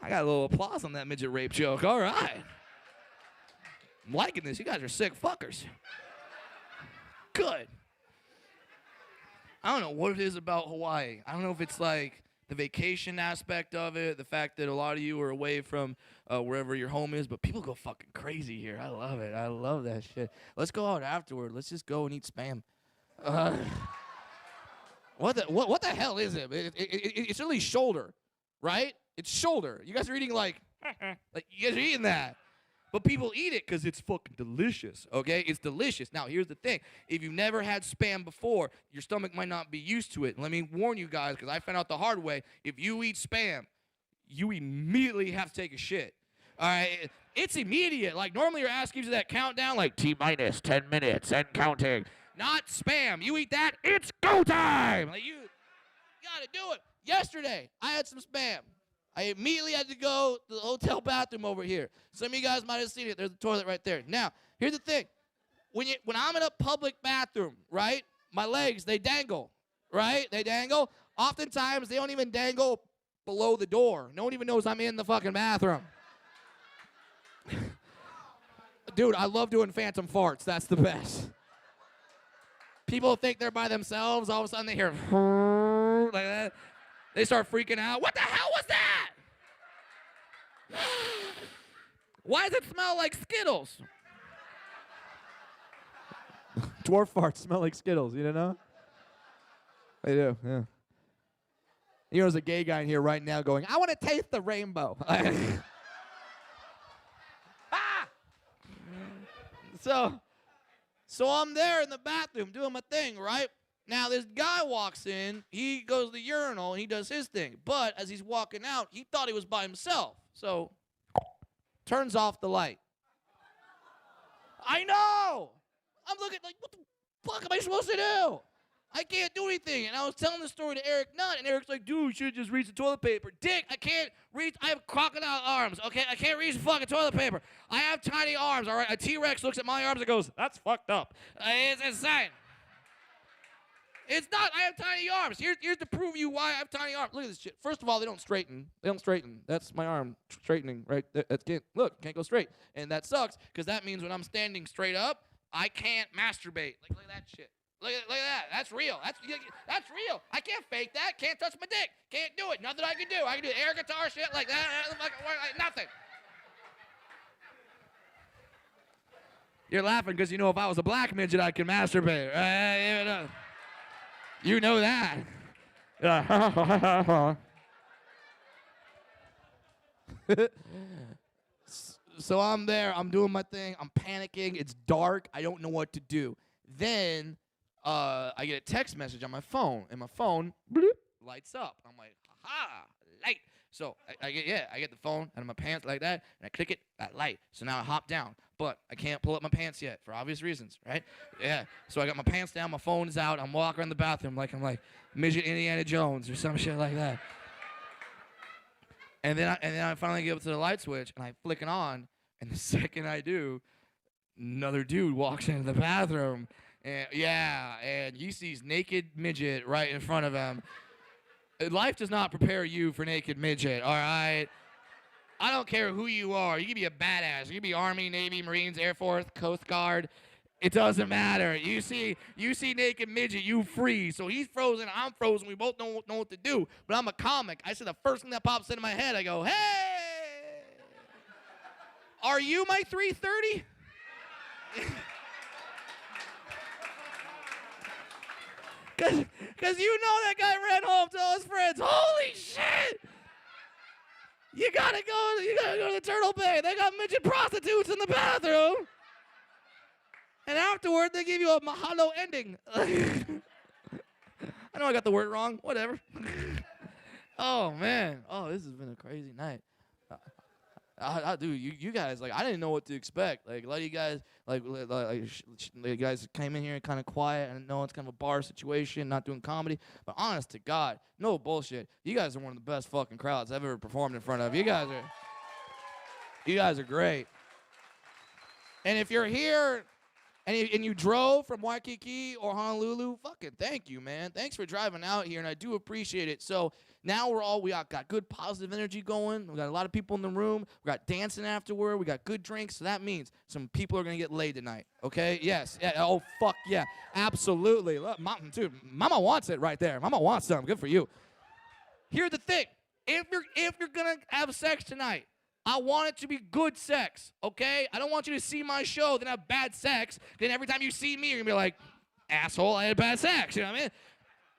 I got a little applause on that midget rape joke. All right. I'm liking this. You guys are sick fuckers. Good. I don't know what it is about Hawaii. I don't know if it's like the vacation aspect of it, the fact that a lot of you are away from wherever your home is, but people go fucking crazy here. I love it. I love that shit. Let's go out afterward. Let's just go and eat Spam. What the hell is it? It's really shoulder, right? It's shoulder. You guys are eating like you guys are eating that. But people eat it because it's fucking delicious, okay? It's delicious. Now, here's the thing. If you've never had Spam before, your stomach might not be used to it. Let me warn you guys, because I found out the hard way. If you eat Spam, you immediately have to take a shit. All right? It's immediate. Like, normally your ass gives you that countdown, like, T-minus 10 minutes and counting. Not Spam. You eat that, it's go time. Like, you gotta do it. Yesterday, I had some Spam. I immediately had to go to the hotel bathroom over here. Some of you guys might have seen it. There's a toilet right there. Now, here's the thing. When I'm in a public bathroom, right, my legs, they dangle, right? They dangle. Oftentimes, they don't even dangle below the door. No one even knows I'm in the fucking bathroom. Dude, I love doing phantom farts. That's the best. People think they're by themselves. All of a sudden, they hear like that. They start freaking out. What the hell was that? Why does it smell like Skittles? Dwarf farts smell like Skittles, you don't know? They do, yeah. You know, there's a gay guy in here right now going, I want to taste the rainbow. Ah! So I'm there in the bathroom doing my thing, right? Now, this guy walks in, he goes to the urinal, and he does his thing. But as he's walking out, he thought he was by himself. So, turns off the light. I know! I'm looking like, what the fuck am I supposed to do? I can't do anything. And I was telling the story to Eric Nutt, and Eric's like, dude, you should just reach the toilet paper. Dick, I can't reach. I have crocodile arms, okay? I can't reach the fucking toilet paper. I have tiny arms, all right? A T-Rex looks at my arms and goes, that's fucked up. It's insane. It's not. I have tiny arms. Here's to prove you why I have tiny arms. Look at this shit. First of all, they don't straighten. They don't straighten. That's my arm straightening right there. Can't go straight. And that sucks because that means when I'm standing straight up, I can't masturbate. Like, look at that shit. Look at that. That's real. That's real. I can't fake that. Can't touch my dick. Can't do it. Nothing I can do. I can do air guitar shit like that. Like nothing. You're laughing because you know if I was a black midget, I could masturbate. You know that. So I'm there. I'm doing my thing. I'm panicking. It's dark. I don't know what to do. Then I get a text message on my phone, and my phone bloop, lights up. I'm like, ha, light. So I get the phone out of my pants like that, and I click it, that light. So now I hop down, but I can't pull up my pants yet for obvious reasons, right? Yeah. So I got my pants down, my phone's out. I'm walking around the bathroom like I'm like midget Indiana Jones or some shit like that. And then I finally get up to the light switch, and I flick it on, and the second I do, another dude walks into the bathroom, and you see his naked midget right in front of him. Life does not prepare you for naked midget, all right? I don't care who you are. You can be a badass. You can be Army, Navy, Marines, Air Force, Coast Guard. It doesn't matter. You see naked midget, you freeze. So he's frozen, I'm frozen. We both don't know what to do. But I'm a comic. I say the first thing that pops into my head, I go, hey! Are you my 330? Because you know that guy ran home to all his friends. Holy shit! You gotta go to the Turtle Bay. They got midget prostitutes in the bathroom. And afterward, they give you a mahalo ending. I know I got the word wrong. Whatever. Oh man. Oh, this has been a crazy night. Dude, you guys, like, I didn't know what to expect. Like, a lot of you guys, you guys came in here kind of quiet. I didn't know it's kind of a bar situation, not doing comedy. But honest to God, no bullshit. You guys are one of the best fucking crowds I've ever performed in front of. You guys are great. And if you're here and you drove from Waikiki or Honolulu, fucking thank you, man. Thanks for driving out here, and I do appreciate it. So now we got good positive energy going. We got a lot of people in the room. We got dancing afterward. We got good drinks. So that means some people are going to get laid tonight, okay? Yes. Yeah. Oh, fuck yeah. Absolutely. Look, dude, Mama wants it right there. Mama wants something. Good for you. Here's the thing. If you're going to have sex tonight, I want it to be good sex, okay? I don't want you to see my show, then have bad sex. Then every time you see me, you're going to be like, asshole, I had bad sex. You know what I mean?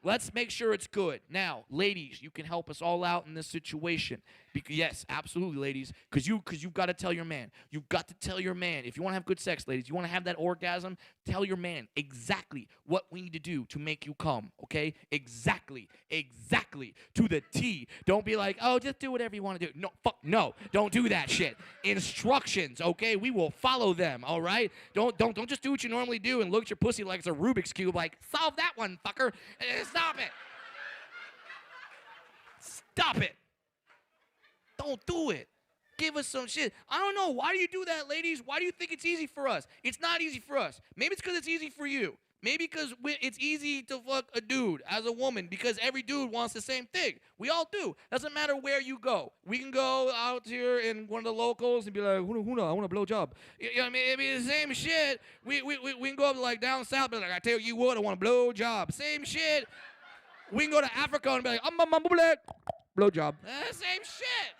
Let's make sure it's good. Now, ladies, you can help us all out in this situation. Yes, absolutely, ladies, because you've got to tell your man. You've got to tell your man. If you want to have good sex, ladies, you want to have that orgasm, tell your man exactly what we need to do to make you come, okay? Exactly, to the T. Don't be like, oh, just do whatever you want to do. No, fuck, no, don't do that shit. Instructions, okay? We will follow them, all right? Don't just do what you normally do and look at your pussy like it's a Rubik's Cube, like, solve that one, fucker. Stop it. Stop it. Don't do it. Give us some shit. I don't know. Why do you do that, ladies? Why do you think it's easy for us? It's not easy for us. Maybe it's because it's easy for you. Maybe because it's easy to fuck a dude as a woman because every dude wants the same thing. We all do. Doesn't matter where you go. We can go out here in one of the locals and be like, huna, I want a blowjob. You know what I mean? It'd be the same shit. We can go up to like down south and be like, I tell you what, I want a blowjob. Same shit. We can go to Africa and be like, blowjob. Same shit.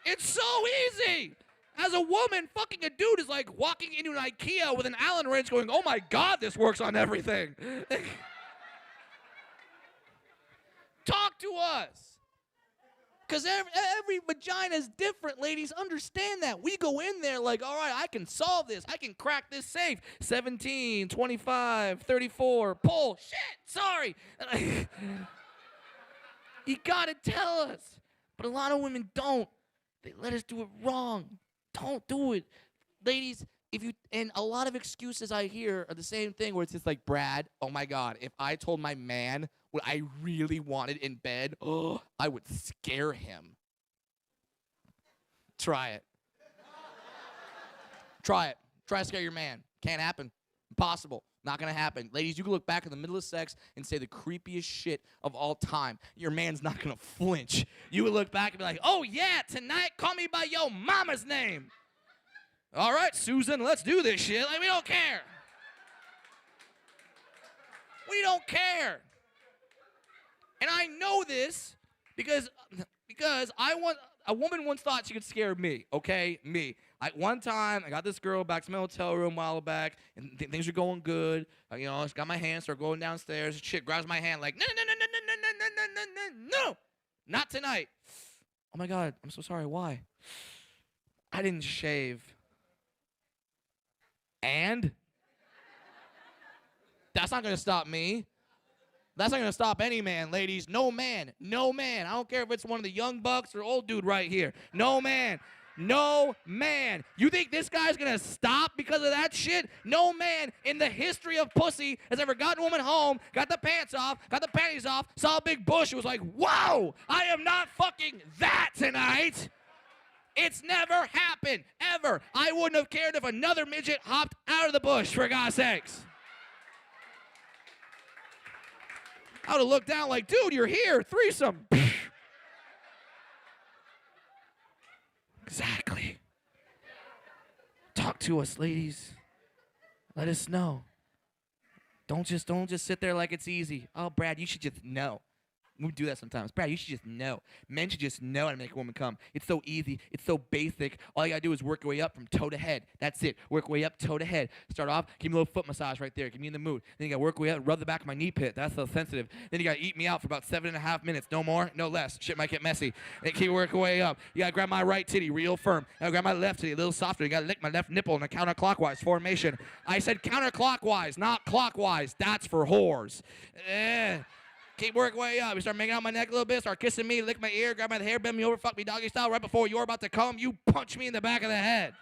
It's so easy. As a woman, fucking a dude is like walking into an IKEA with an Allen wrench going, oh my God, this works on everything. Talk to us. Because every vagina is different, ladies. Understand that. We go in there like, all right, I can solve this. I can crack this safe. 17, 25, 34, pull. Shit, sorry. You got to tell us. But a lot of women don't. They let us do it wrong. Don't do it. Ladies, and a lot of excuses I hear are the same thing where it's just like, Brad, oh my God, if I told my man what I really wanted in bed, I would scare him. Try it. Try it. Try to scare your man. Can't happen. Impossible. Not gonna happen. Ladies, you can look back in the middle of sex and say the creepiest shit of all time. Your man's not gonna flinch. You would look back and be like, oh yeah, tonight call me by your mama's name. All right, Susan, let's do this shit. Like, we don't care. We don't care. And I know this because a woman once thought she could scare me, okay? Me. One time, I got this girl back to my hotel room a while back, and things are going good. I got my hand, start going downstairs. Shit grabs my hand like, no, not tonight. Oh my God, I'm so sorry. Why? I didn't shave. And? That's not going to stop me. That's not going to stop any man, ladies. No man. No man. I don't care if it's one of the young bucks or old dude right here. No man. No man. You think this guy's going to stop because of that shit? No man in the history of pussy has ever gotten a woman home, got the pants off, got the panties off, saw a big bush, and was like, whoa, I am not fucking that tonight. It's never happened, ever. I wouldn't have cared if another midget hopped out of the bush, for God's sakes. I would have looked down like, dude, you're here, threesome. Exactly. Talk to us, ladies. Let us know. Don't just sit there like it's easy. Oh, Brad, you should just know. We do that sometimes. Brad, you should just know. Men should just know how to make a woman come. It's so easy. It's so basic. All you got to do is work your way up from toe to head. That's it. Work your way up toe to head. Start off, give me a little foot massage right there. Get me in the mood. Then you got to work your way up, rub the back of my knee pit. That's so sensitive. Then you got to eat me out for about 7.5 minutes. No more, no less. Shit might get messy. Then keep working your way up. You got to grab my right titty real firm. You got to grab my left titty a little softer. You got to lick my left nipple in a counterclockwise formation. I said counterclockwise, not clockwise. That's for whores. Keep working way up. You start making out my neck a little bit, start kissing me, lick my ear, grab my hair, bend me over, fuck me doggy style. Right before you're about to come, you punch me in the back of the head.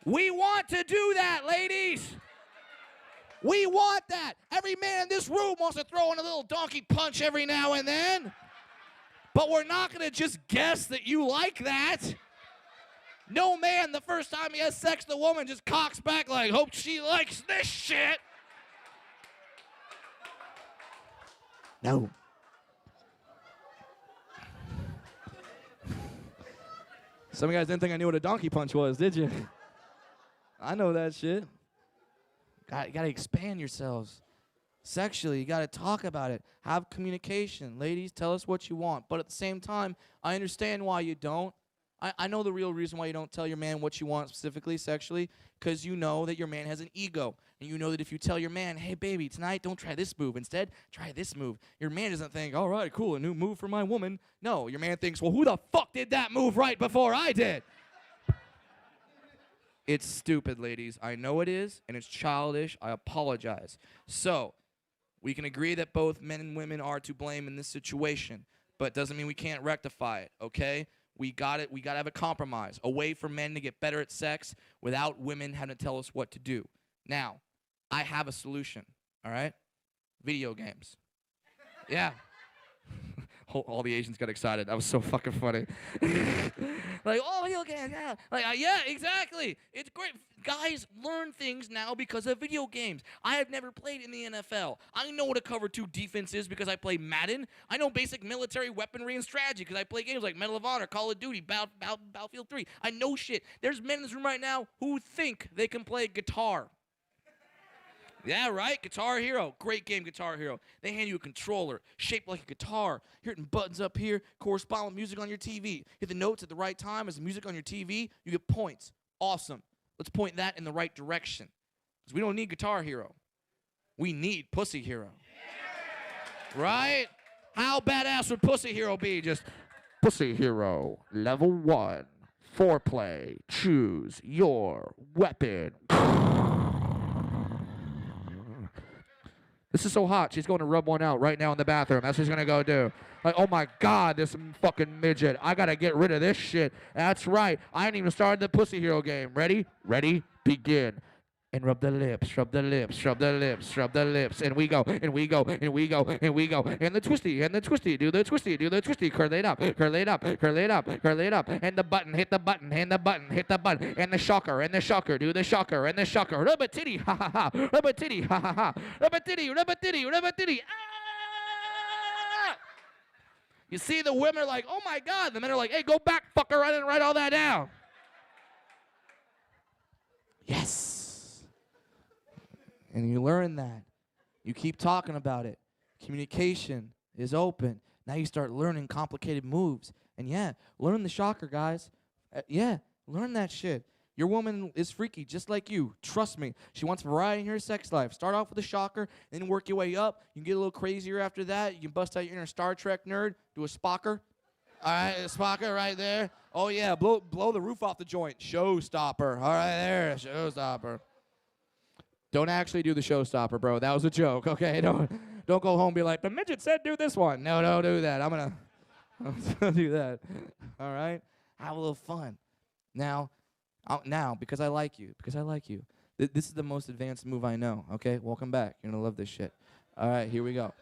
We want to do that, ladies. We want that. Every man in this room wants to throw in a little donkey punch every now and then. But we're not going to just guess that you like that. No man, the first time he has sex with a woman, just cocks back like, hope she likes this shit. No. Some of you guys didn't think I knew what a donkey punch was, did you? I know that shit. You gotta expand yourselves. Sexually, you gotta talk about it. Have communication. Ladies, tell us what you want. But at the same time, I understand why you don't. I know the real reason why you don't tell your man what you want specifically sexually, because you know that your man has an ego. And you know that if you tell your man, hey, baby, tonight don't try this move. Instead, try this move. Your man doesn't think, all right, cool, a new move for my woman. No, your man thinks, well, who the fuck did that move right before I did? It's stupid, ladies. I know it is, and it's childish. I apologize. So, we can agree that both men and women are to blame in this situation, but doesn't mean we can't rectify it, okay? We got to have a compromise, a way for men to get better at sex without women having to tell us what to do. Now, I have a solution, all right? Video games. Yeah. All the Asians got excited. That was so fucking funny. Like, oh, video games, yeah. Like, yeah, exactly. It's great. Guys learn things now because of video games. I have never played in the NFL. I know what a cover 2 defense is because I play Madden. I know basic military weaponry and strategy because I play games like Medal of Honor, Call of Duty, Battlefield 3. I know shit. There's men in this room right now who think they can play guitar. Yeah, right? Guitar Hero. Great game, Guitar Hero. They hand you a controller shaped like a guitar. Hitting buttons up here correspond with music on your TV. Hit the notes at the right time as the music on your TV. You get points. Awesome. Let's point that in the right direction. Because we don't need Guitar Hero. We need Pussy Hero. Right? How badass would Pussy Hero be? Just, Pussy Hero, level 1, foreplay, choose your weapon. This is so hot. She's going to rub one out right now in the bathroom. That's what she's going to go do. Like, oh, my God, this fucking midget. I got to get rid of this shit. That's right. I ain't even started the Pussy Hero game. Ready? Ready? Begin. And rub the lips, rub the lips, rub the lips, rub the lips. And we go, and we go, and we go, and we go. And the twisty, and the twisty. Do the twisty, do the twisty. Curl it up, curl it up, curl it up, curl it up. And the button, hit the button, and the button, hit the button. And the shocker, and the shocker. Do the shocker, and the shocker. Rub a titty, ha ha ha. Rub a titty, ha ha ha. Rub a titty, rub a titty, rub a titty. Ah! You see, the women are like, oh my God. The men are like, hey, go back, fucker. I didn't write all that down. Yes. And you learn that. You keep talking about it. Communication is open. Now you start learning complicated moves. And yeah, learn the shocker, guys. Yeah, learn that shit. Your woman is freaky, just like you. Trust me. She wants variety in her sex life. Start off with a shocker, then work your way up. You can get a little crazier after that. You can bust out your inner Star Trek nerd. Do a spocker. All right, a spocker right there. Oh, yeah, blow the roof off the joint. Showstopper. All right, there, showstopper. Don't actually do the showstopper, bro. That was a joke, okay? Don't go home and be like, the midget said do this one. No, don't do that. I'm gonna do that. All right? Have a little fun. Now, because I like you, this is the most advanced move I know, okay? Welcome back. You're gonna love this shit. All right, here we go.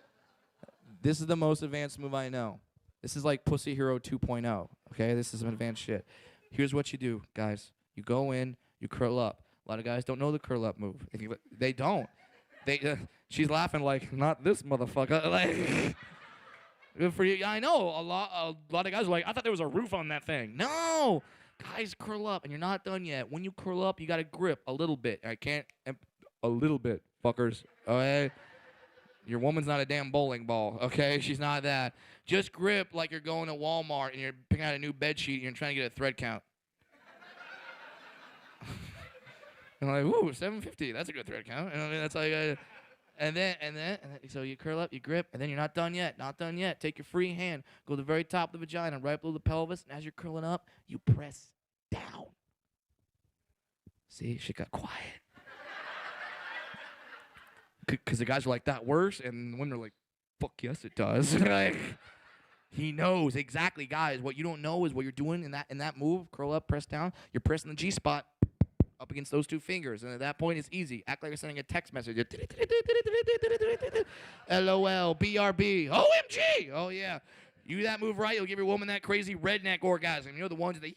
This is the most advanced move I know. This is like Pussy Hero 2.0, okay? This is some advanced shit. Here's what you do, guys. You go in, you curl up. A lot of guys don't know the curl up move. They don't. She's laughing like, not this motherfucker. Like, good for you. I know a lot of guys are like, I thought there was a roof on that thing. No, guys curl up, and you're not done yet. When you curl up, you gotta grip a little bit. A little bit, fuckers. Okay. Your woman's not a damn bowling ball. Okay, she's not that. Just grip like you're going to Walmart and you're picking out a new bed sheet and you're trying to get a thread count. And I'm like, ooh, 750. That's a good thread count. And I mean, that's all you got to do. And then, so you curl up, you grip, and then you're not done yet. Not done yet. Take your free hand, go to the very top of the vagina, right below the pelvis, and as you're curling up, you press down. See, shit got quiet. Because the guys are like, that works? And the women are like, fuck yes, it does. Like, he knows exactly, guys. What you don't know is what you're doing in that move. Curl up, press down. You're pressing the G spot up against those two fingers, and at that point, it's easy. Act like you're sending a text message. LOL, BRB, OMG. Oh yeah, you do that move right, you'll give your woman that crazy redneck orgasm. You know the ones that they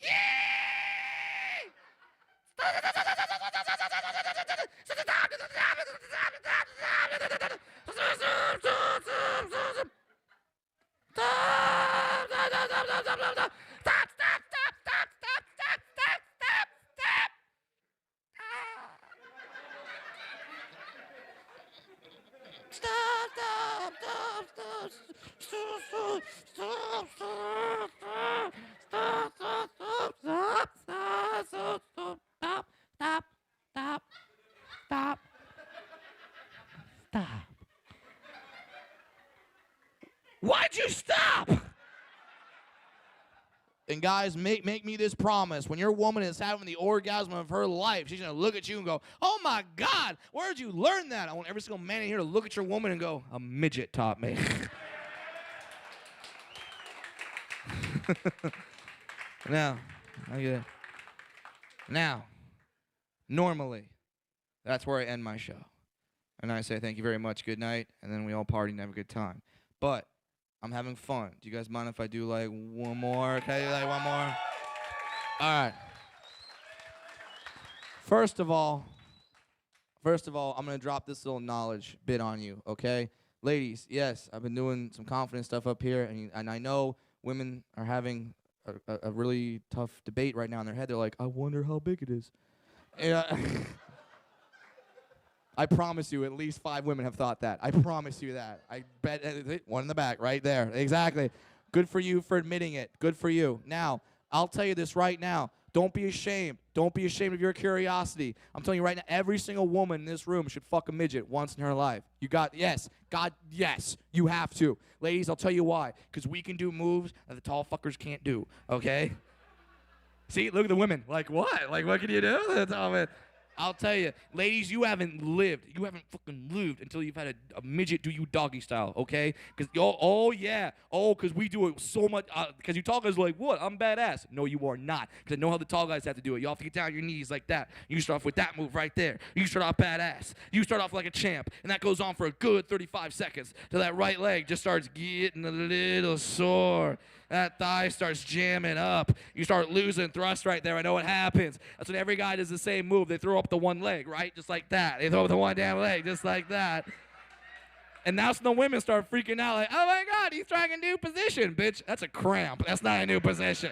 Stop. Why'd you stop? And guys, make me this promise. When your woman is having the orgasm of her life, she's going to look at you and go, oh my God, where'd you learn that? I want every single man in here to look at your woman and go, a midget taught me. Now, normally, that's where I end my show. And I say thank you very much, good night, and then we all party and have a good time. But I'm having fun. Do you guys mind if I do like one more? Can I do like one more? All right. First of all, I'm going to drop this little knowledge bit on you, okay? Ladies, yes, I've been doing some confidence stuff up here, and I know women are having a really tough debate right now in their head. They're like, I wonder how big it is. And, I promise you, at least 5 women have thought that. I promise you that. I bet one in the back, right there. Exactly. Good for you for admitting it. Good for you. Now, I'll tell you this right now. Don't be ashamed. Don't be ashamed of your curiosity. I'm telling you right now, every single woman in this room should fuck a midget once in her life. You got, yes, God, yes, you have to. Ladies, I'll tell you why. Because we can do moves that the tall fuckers can't do, okay? See, look at the women. Like, what? Like, what can you do? That's all, man. I'll tell you, ladies, you haven't lived. You haven't fucking lived until you've had a midget do you doggy style, okay? Because, because we do it so much. Because you tall guys are like, what? I'm badass. No, you are not. Because I know how the tall guys have to do it. You have to get down on your knees like that. You start off with that move right there. You start off badass. You start off like a champ. And that goes on for a good 35 seconds till that right leg just starts getting a little sore. That thigh starts jamming up. You start losing thrust right there. I know what happens. That's when every guy does the same move. They throw up the one leg, right? Just like that. They throw up the one damn leg, just like that. And that's when the women start freaking out like, oh my God, he's trying a new position, bitch. That's a cramp. That's not a new position.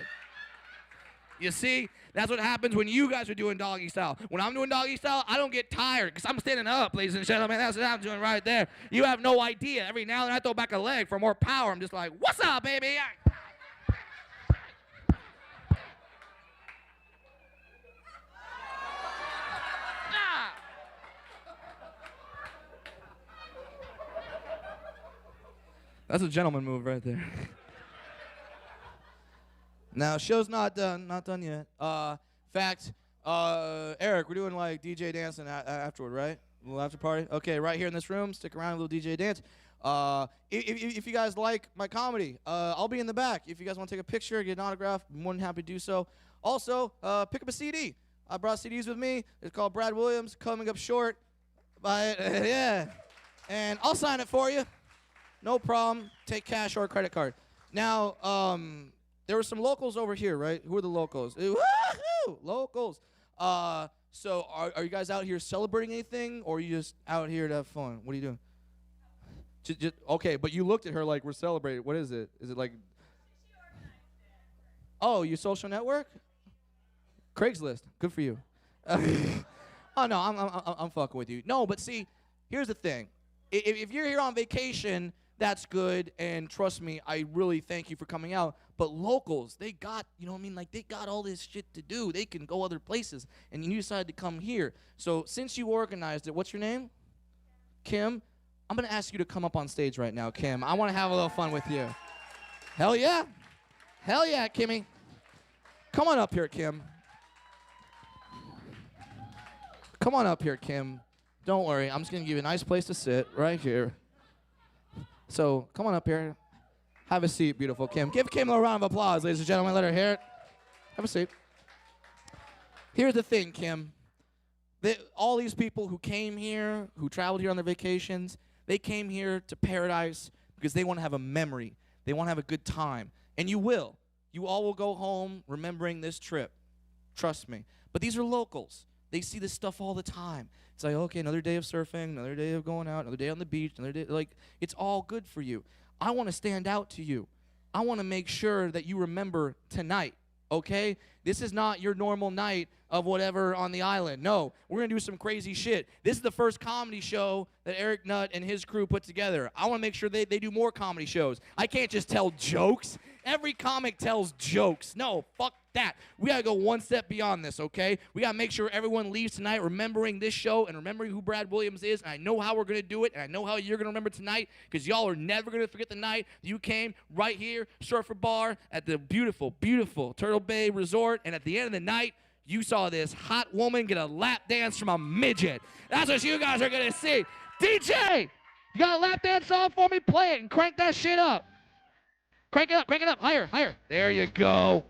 You see? That's what happens when you guys are doing doggy style. When I'm doing doggy style, I don't get tired because I'm standing up, ladies and gentlemen. That's what I'm doing right there. You have no idea. Every now and then I throw back a leg for more power. I'm just like, what's up, baby? That's a gentleman move right there. Now, show's not done yet. Fact, Eric, we're doing like DJ dancing afterward, right? A little after party. Okay, right here in this room. Stick around, a little DJ dance. If you guys like my comedy, I'll be in the back. If you guys want to take a picture, get an autograph, I'm more than happy to do so. Also, pick up a CD. I brought CDs with me. It's called Brad Williams, Coming Up Short. Buy it, yeah. And I'll sign it for you. No problem. Take cash or a credit card. Now, there were some locals over here, right? Who are the locals? Woo-hoo! Locals. So are you guys out here celebrating anything, or are you just out here to have fun? What are you doing? Just, okay, but you looked at her like we're celebrating. What is it? Is it like? Oh, you social network? Craigslist. Good for you. Oh no, I'm fucking with you. No, but see, here's the thing. If you're here on vacation, that's good, and trust me, I really thank you for coming out. But locals, they got, you know what I mean, like they got all this shit to do. They can go other places, and you decided to come here. So since you organized it, what's your name? Kim? I'm going to ask you to come up on stage right now, Kim. I want to have a little fun with you. Hell yeah. Hell yeah, Kimmy. Come on up here, Kim. Come on up here, Kim. Don't worry. I'm just going to give you a nice place to sit right here. So come on up here. Have a seat, beautiful Kim. Give Kim a round of applause, ladies and gentlemen. Let her hear it. Have a seat. Here's the thing, Kim. All these people who came here, who traveled here on their vacations, they came here to paradise because they want to have a memory. They want to have a good time. And you will. You all will go home remembering this trip. Trust me. But these are locals. They see this stuff all the time. It's like, okay, another day of surfing, another day of going out, another day on the beach, another day. Like, it's all good for you. I want to stand out to you. I want to make sure that you remember tonight, okay? This is not your normal night of whatever on the island. No, we're going to do some crazy shit. This is the first comedy show that Eric Nutt and his crew put together. I want to make sure they do more comedy shows. I can't just tell jokes. Every comic tells jokes. No, fuck that. We got to go one step beyond this, okay? We got to make sure everyone leaves tonight remembering this show and remembering who Brad Williams is. And I know how we're going to do it, and I know how you're going to remember tonight, because y'all are never going to forget the night you came right here, Surfer Bar, at the beautiful, beautiful Turtle Bay Resort, and at the end of the night, you saw this hot woman get a lap dance from a midget. That's what you guys are going to see. DJ, you got a lap dance song for me? Play it and crank that shit up. Crank it up, higher, higher. There you go.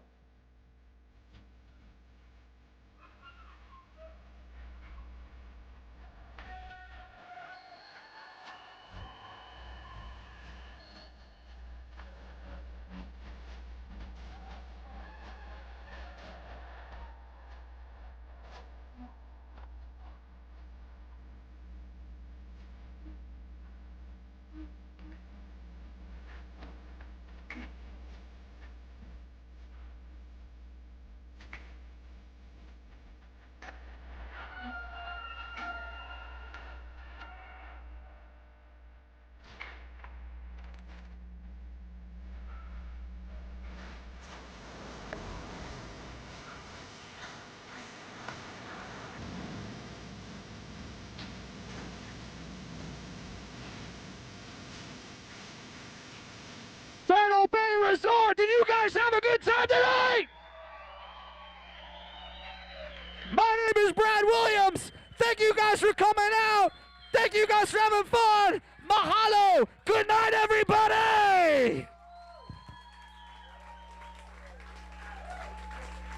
Turtle Bay Resort, did you guys have a good time tonight? My name is Brad Williams. Thank you guys for coming out. Thank you guys for having fun. Mahalo. Good night, everybody.